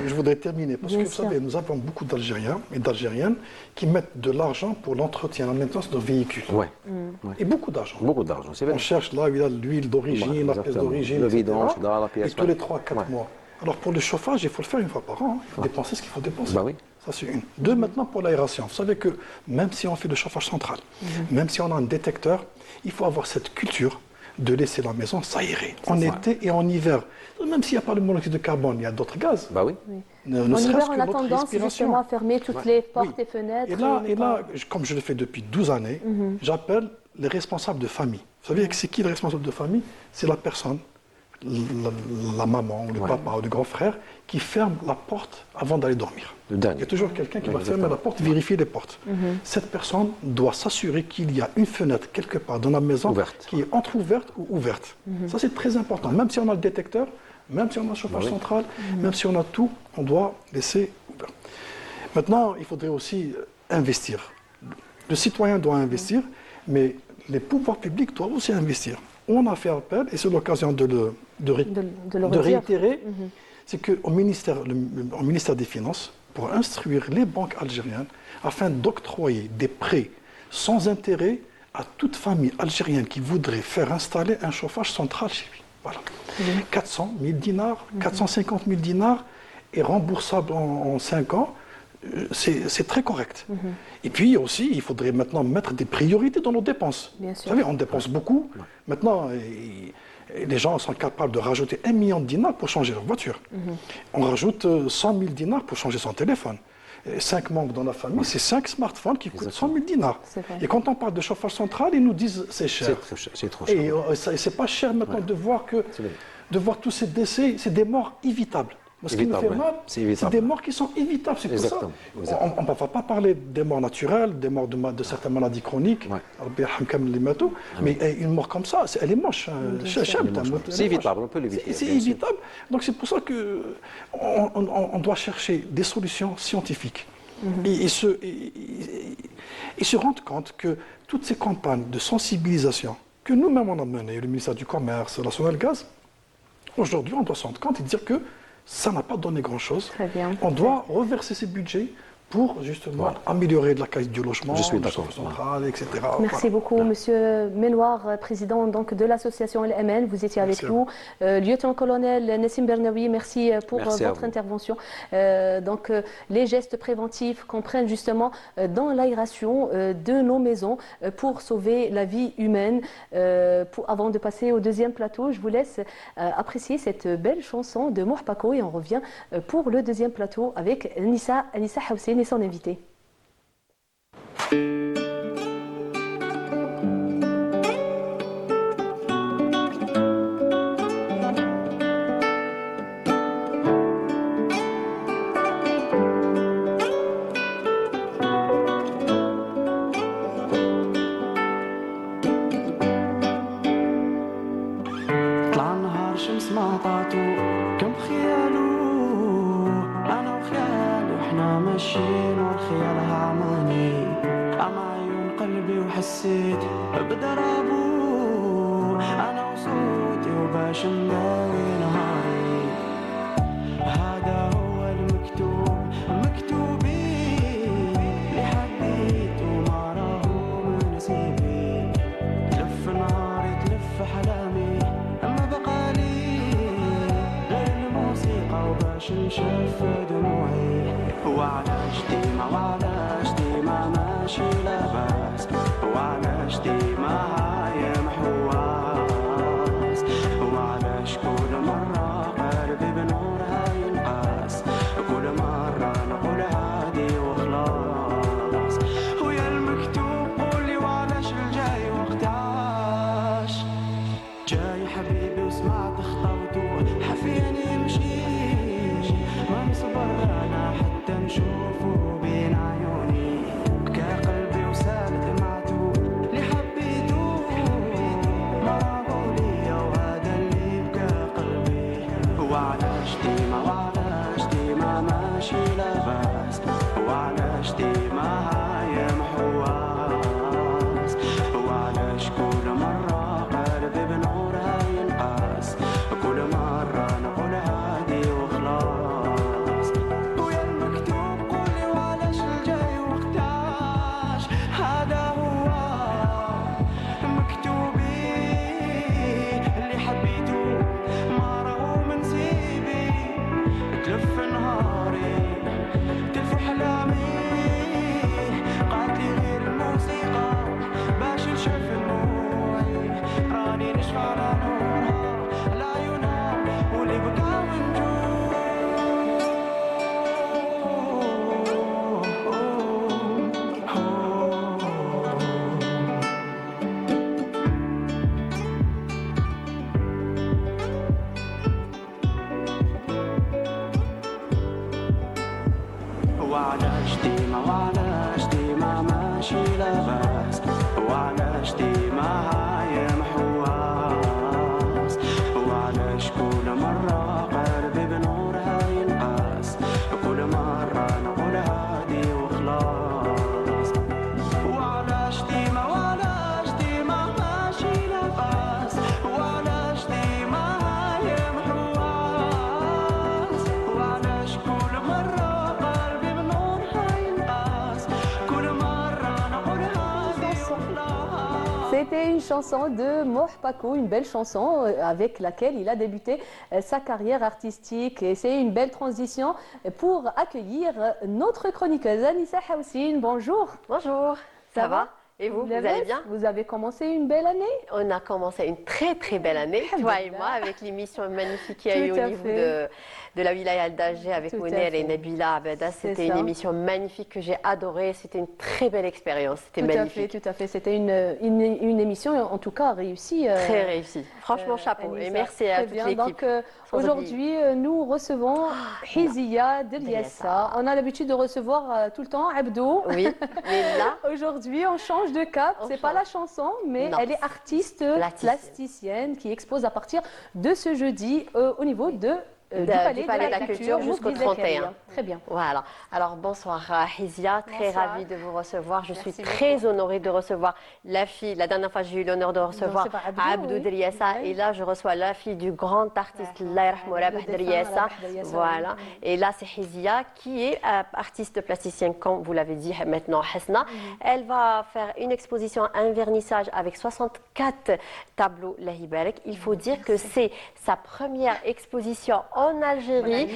je voudrais terminer parce Bien que vous sûr. savez, nous avons beaucoup d'Algériens et d'Algériennes qui mettent de l'argent pour l'entretien, la maintenance de leurs véhicules. Ouais. Et beaucoup d'argent. Beaucoup d'argent, c'est vrai. On cherche là où il y a l'huile d'origine, Ouais, la pièce exactement. d'origine, Le etc. vidange, là, la pièce, et tous les ouais. 3-4 Ouais. mois. Alors pour le chauffage, il faut le faire une fois par an. Il faut dépenser ce qu'il faut dépenser. Bah oui. Ça, c'est une. 2, maintenant pour l'aération. Vous savez que même si on fait le chauffage central, même si on a un détecteur, il faut avoir cette culture de laisser la maison s'aérer en été et en hiver. Même s'il n'y a pas le monoxyde de carbone, il y a d'autres gaz. Bah oui. Ne En serait-ce hiver, que on a notre tendance respiration. justement à fermer toutes les portes Oui. et fenêtres. Et là, ne pas- comme je le fais depuis 12 années, j'appelle les responsables de famille. Vous savez, c'est qui le responsable de famille? C'est la personne, la maman, ou le papa, ou le grand frère, qui ferme la porte avant d'aller dormir. Le dernier. Il y a toujours quelqu'un qui va Exactement. fermer la porte, vérifier les portes. Cette personne doit s'assurer qu'il y a une fenêtre quelque part dans la maison Ouverte. qui est entrouverte ou ouverte. Ça, c'est très important. Même si on a le détecteur, même si on a le chauffage central, même si on a tout, on doit laisser ouvert. Maintenant, il faudrait aussi investir. Le citoyen doit investir, mais les pouvoirs publics doivent aussi investir. On a fait appel, et c'est l'occasion de le de le de redire. réitérer, c'est qu'au ministère, au ministère des Finances, pour instruire les banques algériennes afin d'octroyer des prêts sans intérêt à toute famille algérienne qui voudrait faire installer un chauffage central chez lui. Voilà. 400 000 dinars, 450 000 dinars et remboursable en 5 ans, c'est très correct. Et puis aussi, il faudrait maintenant mettre des priorités dans nos dépenses. Bien sûr. Vous savez, on dépense beaucoup. Maintenant, les gens sont capables de rajouter 1 million de dinars pour changer leur voiture. On rajoute 100 000 dinars pour changer son téléphone. 5 membres dans la famille, c'est 5 smartphones qui coûtent 100 000 dinars. C'est vrai. Et quand on parle de chauffage central, ils nous disent c'est cher. C'est trop cher. Et c'est pas cher maintenant de voir C'est vrai. de voir tous ces décès, c'est des morts évitables. Ce qui nous fait Évitable, mal, ouais. C'est c'est évitable. des morts qui sont évitables. C'est pour ça. Exactement, exactement. On ne va pas parler des morts naturelles, des morts de certaines maladies chroniques, Ouais. Rabbi yarham kamel li matou. Mais une mort comme ça, elle est moche. C'est évitable, on peut l'éviter. C'est bien sûr. évitable. Donc c'est pour ça qu'on doit chercher des solutions scientifiques. Et se rendre compte que toutes ces campagnes de sensibilisation que nous-mêmes on a menées, le ministère du Commerce, la Sonalgaz, aujourd'hui on doit se rendre compte et dire que ça n'a pas donné grand-chose. Très bien. On doit reverser ces budgets pour justement améliorer la qualité du logement, Je suis du d'accord, chauffage central, etc. Merci beaucoup, Monsieur Menouar, président donc, de l'association LMN. Vous étiez avec Merci à nous. Lieutenant-colonel Nessim Bernaoui, merci pour Merci à votre vous. intervention. Les gestes préventifs qu'on prenne justement dans l'aération de nos maisons pour sauver la vie humaine. Avant de passer au deuxième plateau, je vous laisse apprécier cette belle chanson de Moh Paco et on revient pour le deuxième plateau avec Anissa Houssine et son invité. طلع نهار شمس ما عطاتو كم خيالو انا وخيالي وحنا ماشيين والخيال عماني عم عيون قلبي وحسيت بضربو انا وصوتي وباش نلاقي نهاري هذا هو المكتوب مكتوبي اللي حبيته ما راهو من نصيبي تلف نهاري تلف حلامي أما بقالي غير الموسيقى وباش نشف دموعي وعلاش ديما وعلاش ديما ماشي لاباس وعلاش ديما عايم حواس وعلاش كل مرة قلبي بنورها ينقاس كل مرة نقول عادي وخلاص ويا المكتوب قولي وعلاش الجاي وقتاش جاي حبيبي وسمعت خطوته حفيني يمشي ما نصبر انا حتى نشوفه بين عيوني بكى قلبي وسال دمعته اللي حبيته ما راهو ليا وهذا اللي بكى قلبي وعلاش ديما ماشي لاباس وعلاش ديما عايم حواس وعلاش كل مرة قلبي بنورها ينقاس كل مرة نقول عادي وخلاص ويا المكتوب قولي وعلاش الجاي وقتاش هذا هو مكتوبي اللي حبيته ما راهو من نصيبي تلف نهاري تلف حلامي قاتلي غير الموسيقى باش نشوف دموعي راني نشفى على نورها لعيونها واللي بقى وعلاش ديما ماشي لاباس وعلاش ديما عايم حواس وعلاش كل مرة قلبي بنورها ينقاس كل مرة نقول عادي وخلاص وعلاش ديما ماشي لاباس وعلاش ديما عايم حواس وعلاش كل مرة قلبي بنورها ينقاس كل مرة نقول عادي وخلاص. C'était une chanson de Moh Paco, une belle chanson avec laquelle il a débuté sa carrière artistique. Et c'est une belle transition pour accueillir notre chroniqueuse Anissa Houssine. Bonjour. Bonjour, ça va? Et vous allez bien? Vous avez commencé une belle année? On a commencé une très très belle année, toi et moi, avec l'émission magnifique qu'il y a eu Tout au à niveau fait. de la wilaya d'Alger avec Tout à Mounir fait. et Nabila Abada. C'est C'était ça. une émission magnifique que j'ai adorée. C'était une très belle expérience. C'était Tout à fait, magnifique. tout à fait. C'était une émission en tout cas réussie. Très réussie. Franchement, chapeau. Et Anissa. merci à Très toute bien. l'équipe. Donc Sans aujourd'hui, nous recevons Hizia Deliassa. On a l'habitude de recevoir tout le temps Abdou. Oui, mais là, Aujourd'hui, on change de cap. On C'est pas change. la chanson, mais Non, elle est artiste plasticienne. plasticienne qui expose à partir de ce jeudi au niveau de du Palais de la Culture jusqu'au Moufdi 31. Zakaria. Très bien. Voilà. Alors bonsoir Hizia, très Bonsoir. ravie de vous recevoir. Je suis Merci très honorée de recevoir la fille. La dernière fois, j'ai eu l'honneur de recevoir recevoir Abdou, Abdou oui. Driessa. Oui. Et là, je reçois la fille du grand artiste Allah yarhamou Rabah Le défunt Driessa. Rabah Driessa, Voilà. Et là, c'est Hizia qui est artiste plasticien, comme vous l'avez dit maintenant, Hasna. Elle va faire une exposition, un vernissage avec 64 tableaux Lahibarek. Il faut dire que c'est sa première exposition en Algérie.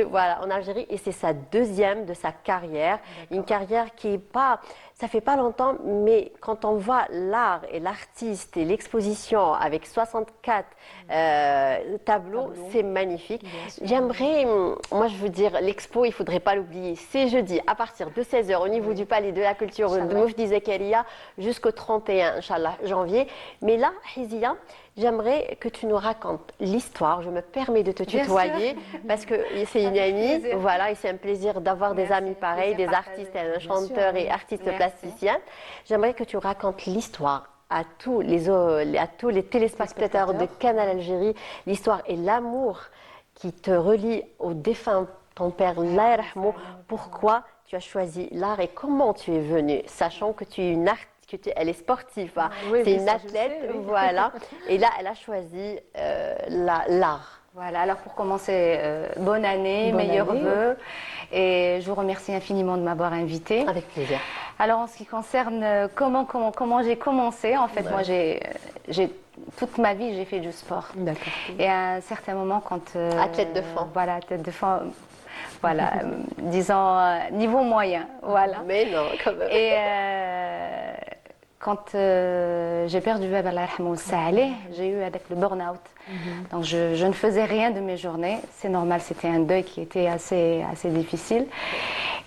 Voilà, en Algérie, et c'est sa deuxième de sa carrière. Une carrière qui est pas, ça fait pas longtemps, mais quand on voit l'art et l'artiste et l'exposition avec 64 tableaux, c'est magnifique. J'aimerais, moi je veux dire, l'expo, il faudrait pas l'oublier. C'est jeudi à partir de 16h au niveau du Palais de la Culture de Moufdi Zakaria jusqu'au 31, Inch'Allah, janvier. Mais là, Hizia, j'aimerais que tu nous racontes l'histoire. Je me permets de te Bien tutoyer parce que c'est une amie. plaisir. Voilà, et c'est un plaisir d'avoir des Merci, amis pareils, des plaisir artistes, partagé. un chanteur et artistes Merci. plasticiens. J'aimerais que tu racontes l'histoire à tous les téléspectateurs de Canal Algérie, l'histoire et l'amour qui te relie au défunt ton père, Allah yarhamou. Pourquoi tu as choisi l'art et comment tu es venue, sachant que tu es une artiste. Elle est sportive, hein. Oui, C'est oui, une ça, je athlète, sais, oui. voilà. Et là, elle a choisi l'art. Voilà, alors pour commencer, bonne année, Bonne meilleurs année. vœux. Et je vous remercie infiniment de m'avoir invitée. Avec plaisir. Alors en ce qui concerne comment j'ai commencé, en fait, moi j'ai toute ma vie j'ai fait du sport. D'accord. Et à un certain moment, quand Athlète de fond. voilà, tête de fond, voilà, disons niveau moyen, voilà. Mais non, quand même. Et quand j'ai perdu Baba Allah yarhamou Sa'aleh, j'ai eu avec le burn-out. Donc je ne faisais rien de mes journées. C'est normal, c'était un deuil qui était assez difficile.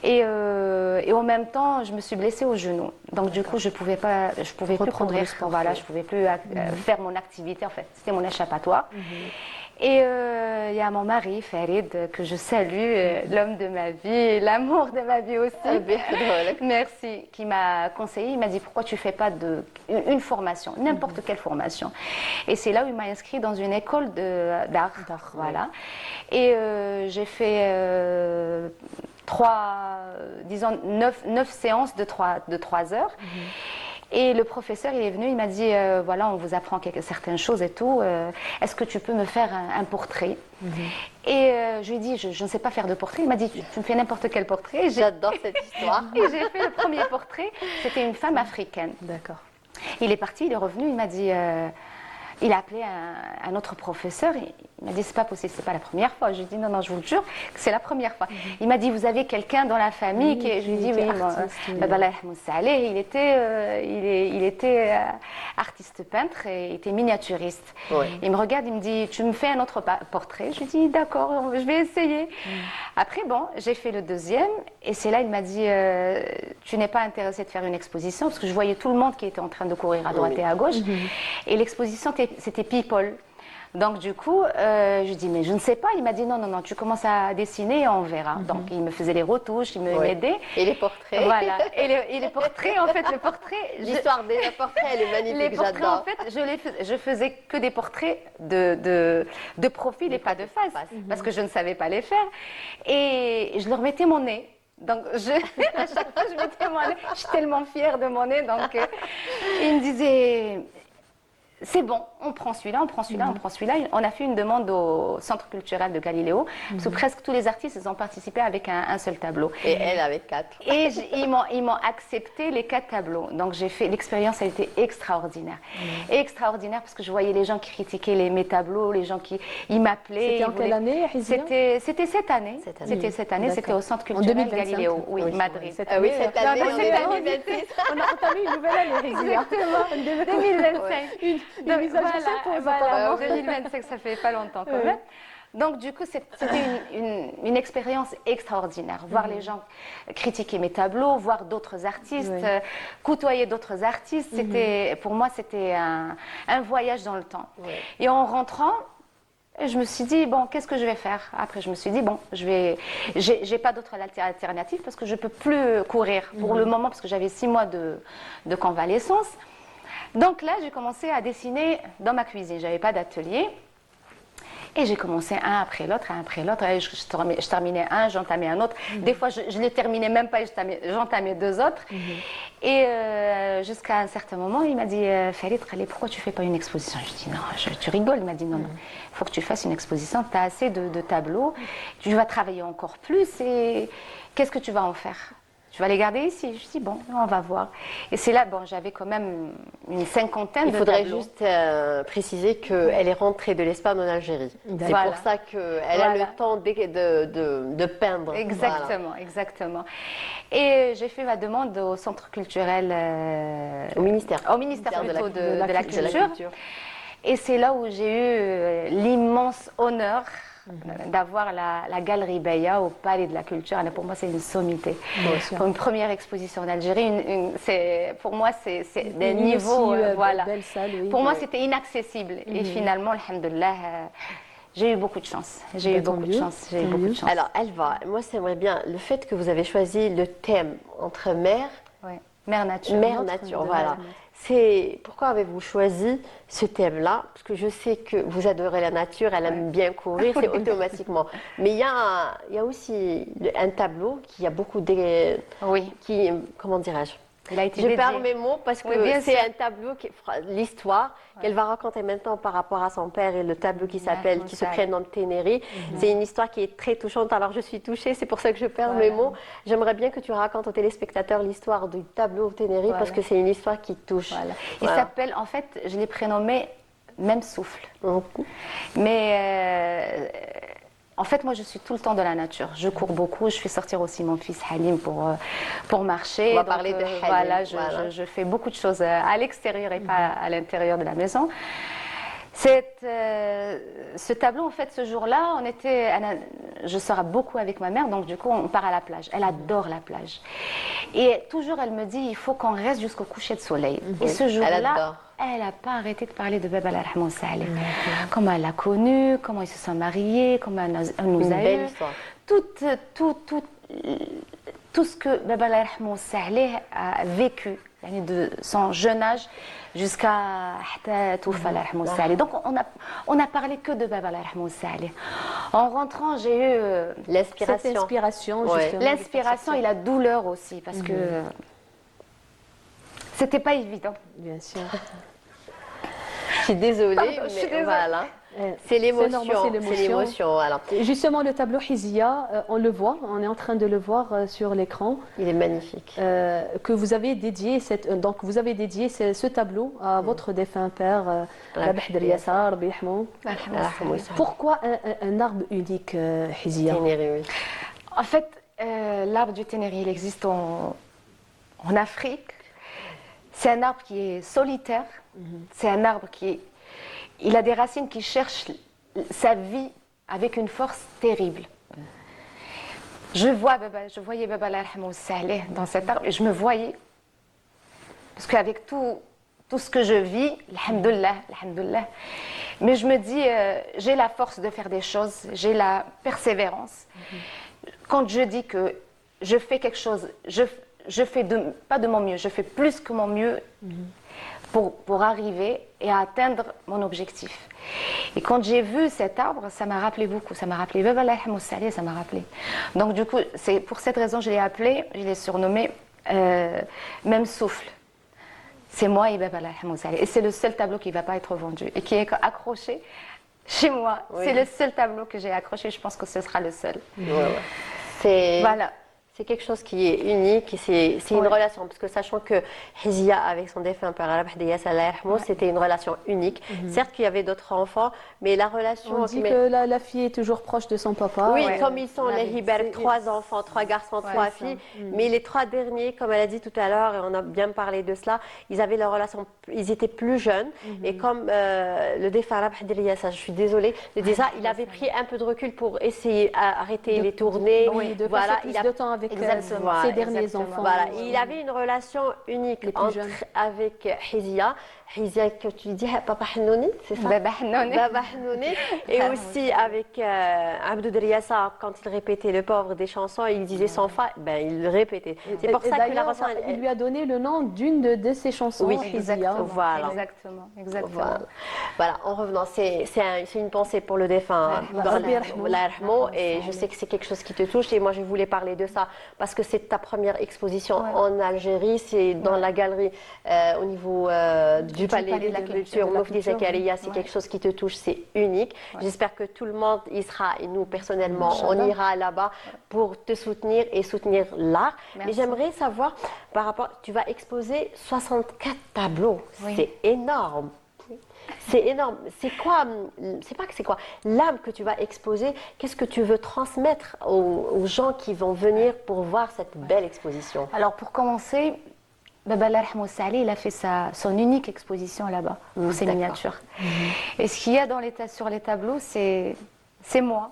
Et en même temps, je me suis blessée au genou. Donc du coup, je pouvais plus Reprendre le courir. sport, Voilà, oui. je pouvais plus faire mon activité. En fait, c'était mon échappatoire. Et il y a mon mari, Farid, que je salue, l'homme de ma vie, l'amour de ma vie aussi. Merci, qui m'a conseillé. Il m'a dit pourquoi tu fais pas une formation, n'importe quelle formation. Et c'est là où il m'a inscrit dans une école d'art. Voilà. Et j'ai fait 9 séances de 3 heures. Et le professeur, il est venu, il m'a dit, voilà, on vous apprend certaines choses et tout. Est-ce que tu peux me faire un portrait? Et je lui ai dit, je ne sais pas faire de portrait. Il m'a dit, tu me fais n'importe quel portrait. J'adore cette histoire. Et j'ai fait le premier portrait. C'était une femme africaine. D'accord. Il est parti, il est revenu, il m'a dit, il a appelé un autre professeur. Il m'a dit, c'est pas possible, c'est pas la première fois. Je lui ai dit, non, je vous le jure que c'est la première fois. Il m'a dit, vous avez quelqu'un dans la famille qui est... Je lui ai dit, oui, Baba Allah yarhamou Sa'aleh, il était artiste peintre et il était miniaturiste. Ouais. Il me regarde, il me dit, tu me fais un autre portrait? Je lui dis, d'accord, je vais essayer. Après, bon, j'ai fait le deuxième et c'est là, il m'a dit, tu n'es pas intéressé de faire une exposition parce que je voyais tout le monde qui était en train de courir à droite et à gauche. Et l'exposition, c'était People. Donc du coup, je dis mais je ne sais pas. Il m'a dit non, tu commences à dessiner et on verra. Donc il me faisait les retouches, il m'aidait. Et les portraits. Voilà. Et les portraits, en fait, le portrait. L'histoire des portraits, elle est magnifique, Les portraits, j'adore. en fait, je faisais que des portraits de profil et pas de face, parce que je ne savais pas les faire. Et je leur mettais mon nez. Donc, à chaque fois, je mettais mon nez. Je suis tellement fière de mon nez. Donc, il me disait... C'est bon, on prend celui-là, on prend celui-là, on prend celui-là. On a fait une demande au Centre culturel de Galiléo, parce que presque tous les artistes ils ont participé avec un seul tableau. Et elle avec 4. Et ils m'ont accepté les 4 tableaux. Donc j'ai fait, l'expérience a été extraordinaire. Extraordinaire parce que je voyais les gens qui critiquaient mes tableaux, les gens qui m'appelaient. C'était en quelle année, Hizia? C'était cette année. C'était cette année, c'était au Centre culturel 2025. Galiléo, oui, Madrid. Ah oui, cette année, non, on cette est en année, 2026. On a entamé une nouvelle année, Hizia. Exactement, 2025. Une mise à jour s'impose, Voilà, apparemment. 2025, ça fait pas longtemps quand même. Donc du coup, c'était une expérience extraordinaire. Voir les gens critiquer mes tableaux, voir d'autres artistes, côtoyer d'autres artistes. Pour moi, c'était un voyage dans le temps. Et en rentrant, je me suis dit, bon, qu'est-ce que je vais faire? Après, je me suis dit, bon, j'ai pas d'autre alternative parce que je peux plus courir pour le moment parce que j'avais 6 mois de convalescence. Donc là, j'ai commencé à dessiner dans ma cuisine. J'avais pas d'atelier. Et j'ai commencé un après l'autre, un après l'autre. Et je terminais un, j'entamais un autre. Des fois, je ne les terminais même pas, et j'entamais deux autres. Et jusqu'à un certain moment, il m'a dit Farid, pourquoi tu ne fais pas une exposition? Je dis non, tu rigoles. Il m'a dit non, non, il faut que tu fasses une exposition. Tu as assez de tableaux, tu vas travailler encore plus. Et qu'est-ce que tu vas en faire? Tu vas les garder ici? Je dis bon, on va voir. Et c'est là, bon, j'avais quand même une cinquantaine de tableaux. Il faudrait juste préciser qu'elle est rentrée de l'Espagne en Algérie. C'est Voilà. pour ça qu'elle a Voilà. le temps de peindre. Exactement, Voilà. exactement. Et j'ai fait ma demande au centre culturel, Au ministère. plutôt de la culture. Et c'est là où j'ai eu l'immense honneur d'avoir la galerie Beya au Palais de la Culture. Pour moi, c'est une sommité. Pour une première exposition en Algérie, pour moi, c'est des niveaux. Voilà. Belle salle, oui. Pour moi, c'était inaccessible. Et finalement, alhamdoulilah, j'ai eu beaucoup de chance. J'ai eu tant beaucoup de mieux, chance. J'ai eu tant beaucoup mieux. de chance. Alors, moi, j'aimerais bien le fait que vous avez choisi le thème entre mer, Ouais. Mère nature. mer, nature. Voilà. C'est pourquoi avez-vous choisi ce thème-là? Parce que je sais que vous adorez la nature, elle aime bien courir, c'est automatiquement. Mais il y a aussi un tableau qui a beaucoup de, Oui. qui, comment dirais-je? Il a été Je dédié. perds mes mots parce que Oui, bien c'est sûr. un tableau qui l'histoire qu'elle va raconter maintenant par rapport à son père et le tableau qui se prénomme Ténéri. C'est une histoire qui est très touchante. Alors je suis touchée, c'est pour ça que je perds mes mots. J'aimerais bien que tu racontes aux téléspectateurs l'histoire du tableau Ténéri parce que c'est une histoire qui touche. Voilà. Il Voilà. s'appelle, en fait, je l'ai prénommé Même Souffle. Donc, Mais en fait, moi, je suis tout le temps dans la nature. Je cours beaucoup. Je fais sortir aussi mon fils Halim pour marcher. On va Donc, parler de Halim, Voilà, voilà. je fais beaucoup de choses à l'extérieur et pas à l'intérieur de la maison. Ce tableau, en fait, ce jour-là, je sors beaucoup avec ma mère, donc du coup, on part à la plage. Elle adore la plage. Et toujours, elle me dit, il faut qu'on reste jusqu'au coucher de soleil. Et ce Elle jour-là, adore. elle n'a pas arrêté de parler de Baba Rahman Saleh. Comment elle l'a connu, comment ils se sont mariés, comment elle nous Une a belle eu. histoire. Tout ce que Baba Rahman Saleh a vécu de son jeune âge jusqu'à Toufa Rahman Saleh. Donc on a parlé que de Baba Rahman Saleh. En rentrant, j'ai eu Cette l'inspiration. inspiration, Ouais. justement. l'inspiration et la douleur aussi, parce que c'était pas évident. Bien sûr. Je suis désolée, Pardon, je suis mais désolée. voilà. C'est normal, l'émotion. c'est l'émotion. C'est l'émotion, voilà. Et justement, le tableau Hizia, on le voit, on est en train de le voir sur l'écran, Il est magnifique. que vous avez dédié, donc vous avez dédié ce tableau à votre défunt père, Rabih Yassar, Rabbi Yahmou. Pourquoi un arbre unique, Hizia? Ténéri, oui. En fait, l'arbre du Ténéri, il existe en Afrique. C'est un arbre qui est solitaire. C'est un arbre il a des racines qui cherchent sa vie avec une force terrible. Je voyais Baba Rahman Saleh dans cet arbre et je me voyais, parce qu'avec tout ce que je vis, alhamdoulilah, mais je me dis, j'ai la force de faire des choses, j'ai la persévérance. Quand je dis que je fais quelque chose, je fais pas de mon mieux, je fais plus que mon mieux pour arriver et à atteindre mon objectif. Et quand j'ai vu cet arbre, ça m'a rappelé beaucoup, ça m'a rappelé Baba Rahman Saleh, ça m'a rappelé. Donc du coup, c'est pour cette raison que je l'ai appelé, je l'ai surnommé Même Souffle. C'est moi et Baba Rahman Saleh. Et c'est le seul tableau qui ne va pas être vendu et qui est accroché chez moi. Oui. C'est le seul tableau que j'ai accroché, je pense que ce sera le seul. C'est Voilà. c'est quelque chose qui est unique et c'est une relation. Parce que sachant que Hizia, avec son défunt père, Rabih Yassar, c'était une relation unique. Certes qu'il y avait d'autres enfants, mais la relation... On dit que la fille est toujours proche de son papa. Oui, Ouais. comme ils sont les Hiberg, c'est- 3 enfants, 3 garçons, 3 ça. filles. Mais les 3 derniers, comme elle a dit tout à l'heure, et on a bien parlé de cela, ils avaient leur relation, ils étaient plus jeunes. Et comme le défunt Rabih Yassar, je suis désolée de dire ça, il avait pris un peu de recul pour essayer d'arrêter les tournées. Oui, de voilà, passer plus de temps avec avec Exactement. ses derniers Exactement. enfants. Voilà, il avait une relation unique Les plus jeunes. avec Hizia. Hizia, que tu dis, Papa Hnouni, c'est ça? Baba Hnouni. Baba Hnouni. Et aussi avec Abdou Driassa, quand il répétait le pauvre des chansons, il disait sans fin, ben, il répétait. C'est pour Et ça que la d'ailleurs, relation. il lui a donné le nom d'une de ses chansons. Oui, Hizia. Exactement. Voilà. Exactement. Exactement. Voilà. Voilà, en revenant, c'est une pensée pour le défunt, Rabbi yarhamou. Allah yarhamou, et je sais que c'est quelque chose qui te touche, et moi je voulais parler de ça, parce que c'est ta première exposition en Algérie, c'est dans la galerie au niveau du palais de la culture, Mofti Zakaria, c'est quelque chose qui te touche, c'est unique. J'espère que tout le monde y sera, et nous personnellement, on ira là-bas pour te soutenir et soutenir l'art. Mais j'aimerais savoir, par rapport, tu vas exposer 64 tableaux, c'est énorme. C'est énorme. C'est quoi, c'est pas que c'est quoi, l'âme que tu vas exposer, qu'est-ce que tu veux transmettre aux gens qui vont venir pour voir cette belle exposition? Alors pour commencer, Baba Allah yarhamou Sali, il a fait son unique exposition là-bas, pour ses d'accord. miniatures. Et ce qu'il y a sur les tableaux, c'est moi.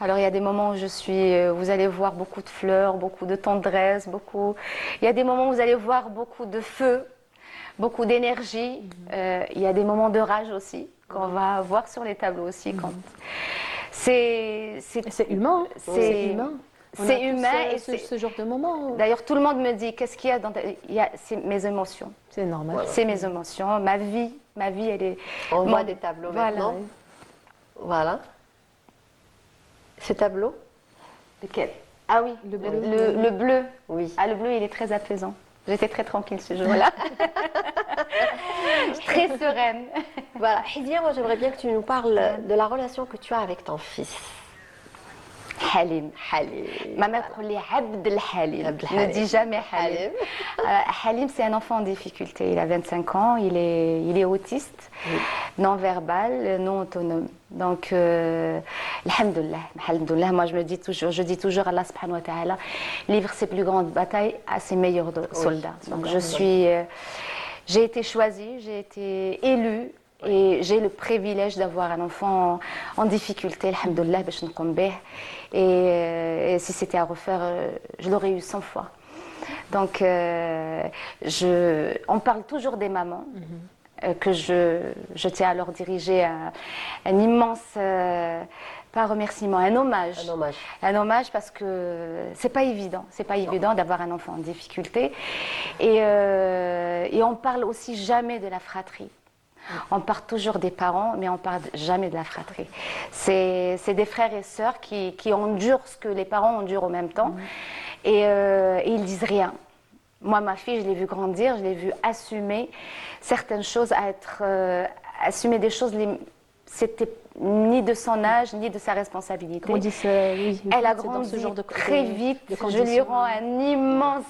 Alors il y a des moments où vous allez voir beaucoup de fleurs, beaucoup de tendresse, il y a des moments où vous allez voir beaucoup de feu, beaucoup d'énergie. Il y a des moments de rage aussi, qu'on va voir sur les tableaux aussi. C'est humain. hein. C'est humain. On a C'est tous, humain et ce genre de moment. D'ailleurs, tout le monde me dit, qu'est-ce qu'il y a dans c'est mes émotions. C'est normal. C'est mes émotions, ma vie, elle est... On voit des tableaux maintenant. Voilà. Ce tableau? Lequel? Ah oui, le bleu. Oui. Ah, le bleu, il est très apaisant. J'étais très tranquille ce jour-là. Très sereine. Voilà. Hizia, moi j'aimerais bien que tu nous parles de la relation que tu as avec ton fils. Halim. Ma mère dit Abd al-Halim. Ne dis jamais Halim. Halim, c'est un enfant en difficulté. Il a 25 ans, il est autiste, non-verbal, non autonome. Donc, alhamdoulilah, moi je dis toujours Allah subhanahu wa ta'ala livre ses plus grandes batailles à ses meilleurs soldats. Donc j'ai été choisie, j'ai été élue. Et j'ai le privilège d'avoir un enfant en difficulté, alhamdoulilah, باش نقوم به. Et si c'était à refaire, je l'aurais eu 100 fois. Donc, on parle toujours des mamans, que je tiens à leur diriger un immense, pas remerciement, un hommage. Un hommage parce que c'est pas évident d'avoir un enfant en difficulté. Et on parle aussi jamais de la fratrie. On parle toujours des parents, mais on ne parle jamais de la fratrie. C'est des frères et sœurs qui endurent ce que les parents endurent en même temps. Et ils disent rien. Moi, ma fille, je l'ai vue grandir, je l'ai vue assumer certaines choses, assumer des choses, c'était ni de son âge, ni de sa responsabilité. Elle a grandi très vite. Je lui rends un immense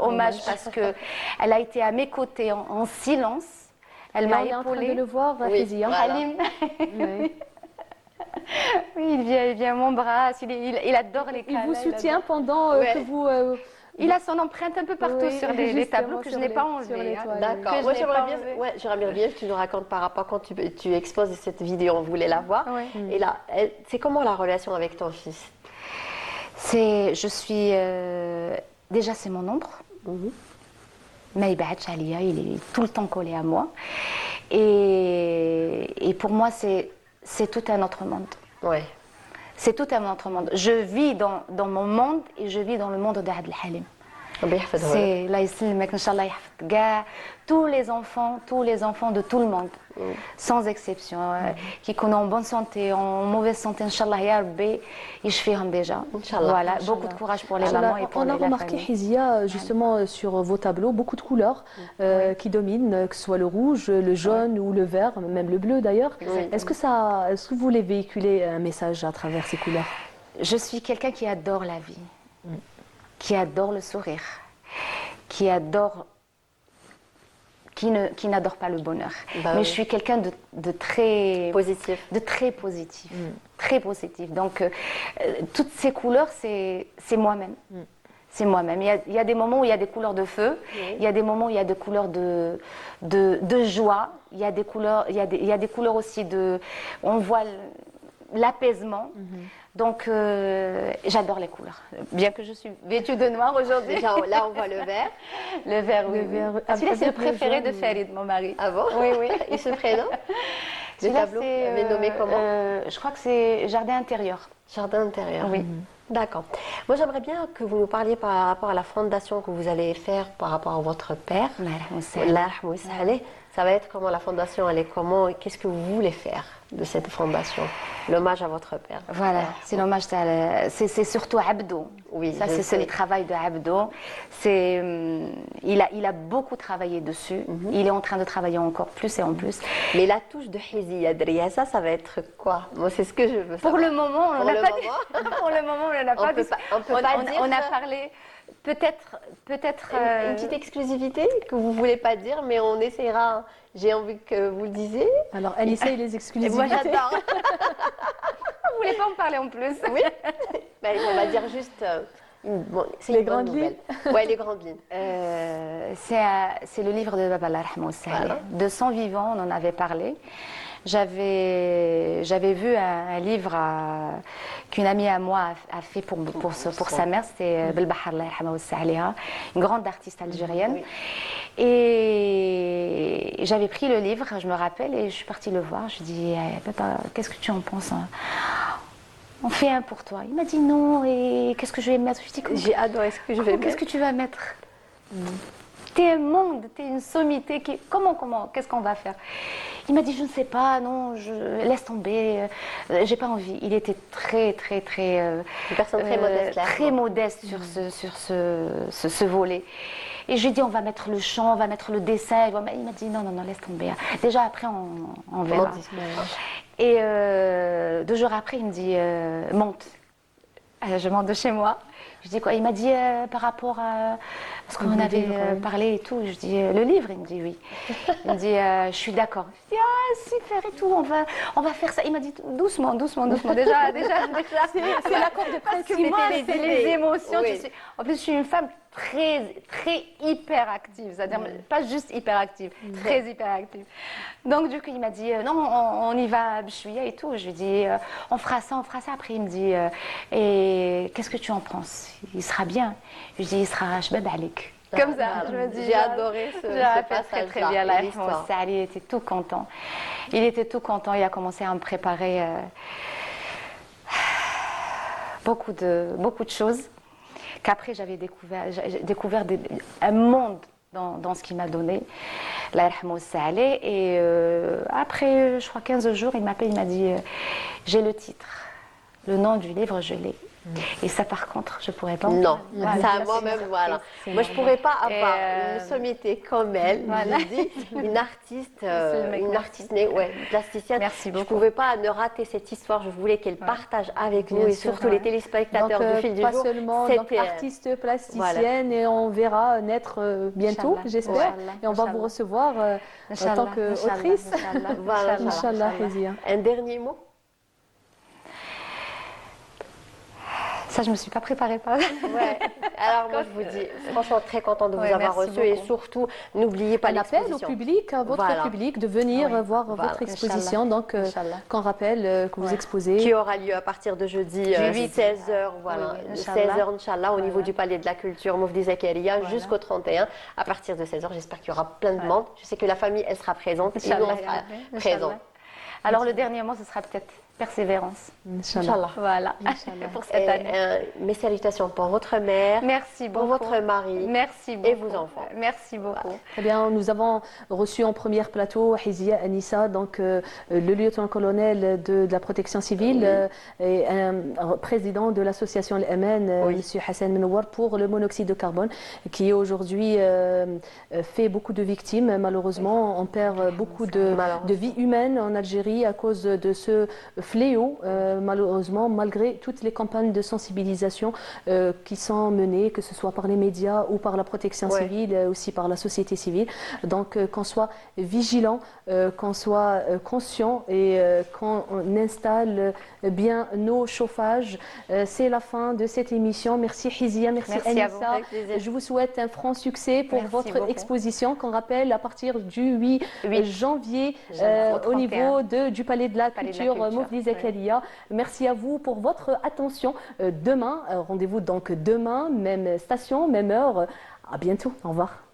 hommage parce qu'elle a été à mes côtés en silence. Elle m'a épaulée. On est en train de le voir, Hizia. Halim. Oui, il vient à mon bras. Il adore les câlins. Il vous soutient pendant que vous... Il a son empreinte un peu partout sur les tableaux que je n'ai pas enlevés. D'accord. Moi, j'aimerais bien que tu nous racontes par rapport quand tu exposes cette vidéo, on voulait la voir. Et là, c'est comment la relation avec ton fils? Déjà, c'est mon ombre. Mais il est tout le temps collé à moi. Et pour moi, c'est tout un autre monde. Ouais. C'est tout un autre monde. Je vis dans mon monde et je vis dans le monde d'Abd al-Halim. C'est là ici, tous les enfants de tout le monde, sans exception, qui connaissent en bonne santé, en mauvaise santé, Inch'Allah, ya Rabbi, يشفيهم déjà. Voilà, beaucoup de courage pour les mamans et pour les familles. On a remarqué, Hizia, justement, sur vos tableaux, beaucoup de couleurs qui dominent, que ce soit le rouge, le jaune ou le vert, même le bleu d'ailleurs. Est-ce que vous voulez véhiculer un message à travers ces couleurs? Je suis quelqu'un qui adore la vie. Qui adore le sourire, qui n'adore pas le bonheur. Mais je suis quelqu'un de très positif. Très positif. Donc, toutes ces couleurs, c'est moi-même. C'est moi-même. Il y a des moments où il y a des couleurs de feu, il y a des moments où il y a des couleurs de joie, il y a des couleurs aussi on voit l'apaisement. Donc, j'adore les couleurs. Bien que je suis vêtue de noir aujourd'hui. Déjà, là, on voit le vert. Le vert, oui. Le vert, oui. Celui-là, c'est le avec le préféré jaune, de oui. Farid, mon mari. Ah bon? Oui, oui. Il se prénomme? Le Celui-là, tableau, c'est, vous l'avez nommé comment? Je crois que c'est Jardin intérieur. Jardin intérieur. Oui. D'accord. Moi, j'aimerais bien que vous nous parliez par rapport à la fondation que vous allez faire par rapport à votre père. Allah yarhamou Allah yarhamou salih. Ça va être comment la fondation, elle est comment et qu'est-ce que vous voulez faire de cette fondation? L'hommage à votre père. Voilà, c'est l'hommage, c'est surtout Abdo. Oui, ça je c'est sais. le travail de Abdo. Il a beaucoup travaillé dessus. Il est en train de travailler encore plus et en plus. Mais la touche de Hizia Adria, ça va être quoi? Moi, c'est ce que je veux Pour savoir. le moment, on Pour n'a le pas moment. Pour le moment, on n'en a On pas peut dit. pas- on peut pas dire on a ça. parlé peut-être Une petite exclusivité que vous voulez pas dire, mais on essaiera. J'ai envie que vous le disiez. Alors, Anissa et les Et moi, exclusivités. j'adore. vous voulez pas en parler en plus. Oui. Ben, on va dire juste. Bon, c'est Les une bonne grandes nouvelle. Ouais, les grandes lignes. C'est le livre de Baba Allah yarhamou salih. Voilà. De son vivant, on en avait parlé. J'avais vu un livre qu'une amie à moi a fait pour sa mère, c'était Belbahar Allah yarhamou salih, une grande artiste algérienne. Oui. Et j'avais pris le livre, je me rappelle, et je suis partie le voir. Je lui dis, papa, qu'est-ce que tu en penses, hein? On fait un pour toi. Il m'a dit non, et qu'est-ce que je vais mettre? Je lui dis, J'ai adoré ce que je vais qu'est-ce que tu vas mettre? T'es un monde, t'es une sommité. Comment, qu'est-ce qu'on va faire? Il m'a dit, je ne sais pas, non, laisse tomber, j'ai pas envie. Il était très Une personne très modeste, là. très modeste sur ce volet. Et je lui ai dit, on va mettre le chant, on va mettre le dessin. Il m'a dit, non, laisse tomber. Déjà, après, on verra. Et 2 jours après, il me dit, monte. Je monte de chez moi. Je dis quoi? Il m'a dit par rapport à ce qu'on avait parlé et tout. Je dis le livre. Il me dit oui. Il me dit je suis d'accord. Je dis ah super et tout. On va faire ça. Il m'a dit doucement. Déjà. C'est l'accord de Parce que principe. moi, C'était les les idées. émotions. Oui. En plus, je suis une femme très hyper active. C'est-à-dire pas juste hyper active, très hyper active. Donc du coup, il m'a dit non, on y va, bchouia et tout. Je lui dis on fera ça. Après, il me dit et qu'est-ce que tu en penses? Il sera bien. Je lui dis il sera shbab alik. Comme ça, je me dis. J'ai adoré ce J'ai fait passage-là, très bien là. l'histoire. Il était tout content. Il était tout content. Il a commencé à me préparer beaucoup de choses qu'après j'avais découvert un monde dans ce qu'il m'a donné. Allah yarhamou salih. Et après, je crois 15 jours, il m'appelle, il m'a dit j'ai le titre, le nom du livre, je l'ai. Et ça, par contre, je pourrais pas. Non, Voilà, ça c'est moi-même, une voilà. surprise. Moi, je pourrais pas avoir Et, une sommité comme elle. voilà. Je dis, une artiste, le mec, une merci. artiste née, ouais, plasticienne. Merci Je beaucoup. pouvais pas ne rater cette histoire. Je voulais qu'elle partage avec nous et sûr, surtout les téléspectateurs Donc, du fil du pas jour. seulement donc, C'était, artiste plasticienne et on verra naître bientôt, Inch'Allah. j'espère. Inch'Allah. Et on va vous Inch'Allah. recevoir en tant qu'autrice. Voilà, Inch'Allah, Hizia. un dernier mot. Ça, je me suis pas préparée par. Ouais. Alors moi, je vous dis, franchement, très contente de vous Ouais, avoir merci reçu et beaucoup. surtout, n'oubliez pas On appelle au l'exposition. public, à votre Voilà. public, de venir Oui. voir Voilà. votre exposition. Donc, Inch'Allah. qu'on rappelle que vous Ouais. exposez. Qui aura lieu à partir de jeudi Du 8. 16h, voilà, Oui, de Inch'Allah. 16h, Inch'Allah, au niveau du Palais de la Culture, Moufdi Zakaria, Voilà. jusqu'au 31. À partir de 16h, j'espère qu'il y aura plein de monde. Je sais que la famille, elle sera présente et nous, on Inch'Allah, sera Inch'Allah. présents. Alors, le dernier mot, ce sera peut-être persévérance. Inch'Allah. Voilà. Pour cette année. Mes salutations pour votre mère, Merci pour beaucoup. votre mari. Merci beaucoup. et vos enfants. Merci beaucoup. Très bien, nous avons reçu en première plateau Hizia Anissa, donc le lieutenant-colonel de la protection civile et un président de l'association L'Amen, Monsieur Hassan Menouar, pour le monoxyde de carbone, qui aujourd'hui fait beaucoup de victimes. Malheureusement, on perd beaucoup de vies humaines en Algérie à cause de ce fléau, malheureusement, malgré toutes les campagnes de sensibilisation qui sont menées, que ce soit par les médias ou par la protection civile, aussi par la société civile. Donc qu'on soit vigilant, qu'on soit conscient et qu'on installe bien nos chauffages. C'est la fin de cette émission. Merci Hizia, merci Merci à vous. Anissa. Avec plaisir. Je vous souhaite un franc succès pour Merci votre beaucoup. exposition qu'on rappelle à partir du 8 Oui. janvier Au au 31. niveau du Palais de la Palais de la Culture, Culture. Moufdi Zakaria. Merci à vous pour votre attention. Demain, rendez-vous donc demain, même station, même heure. À bientôt. Au revoir.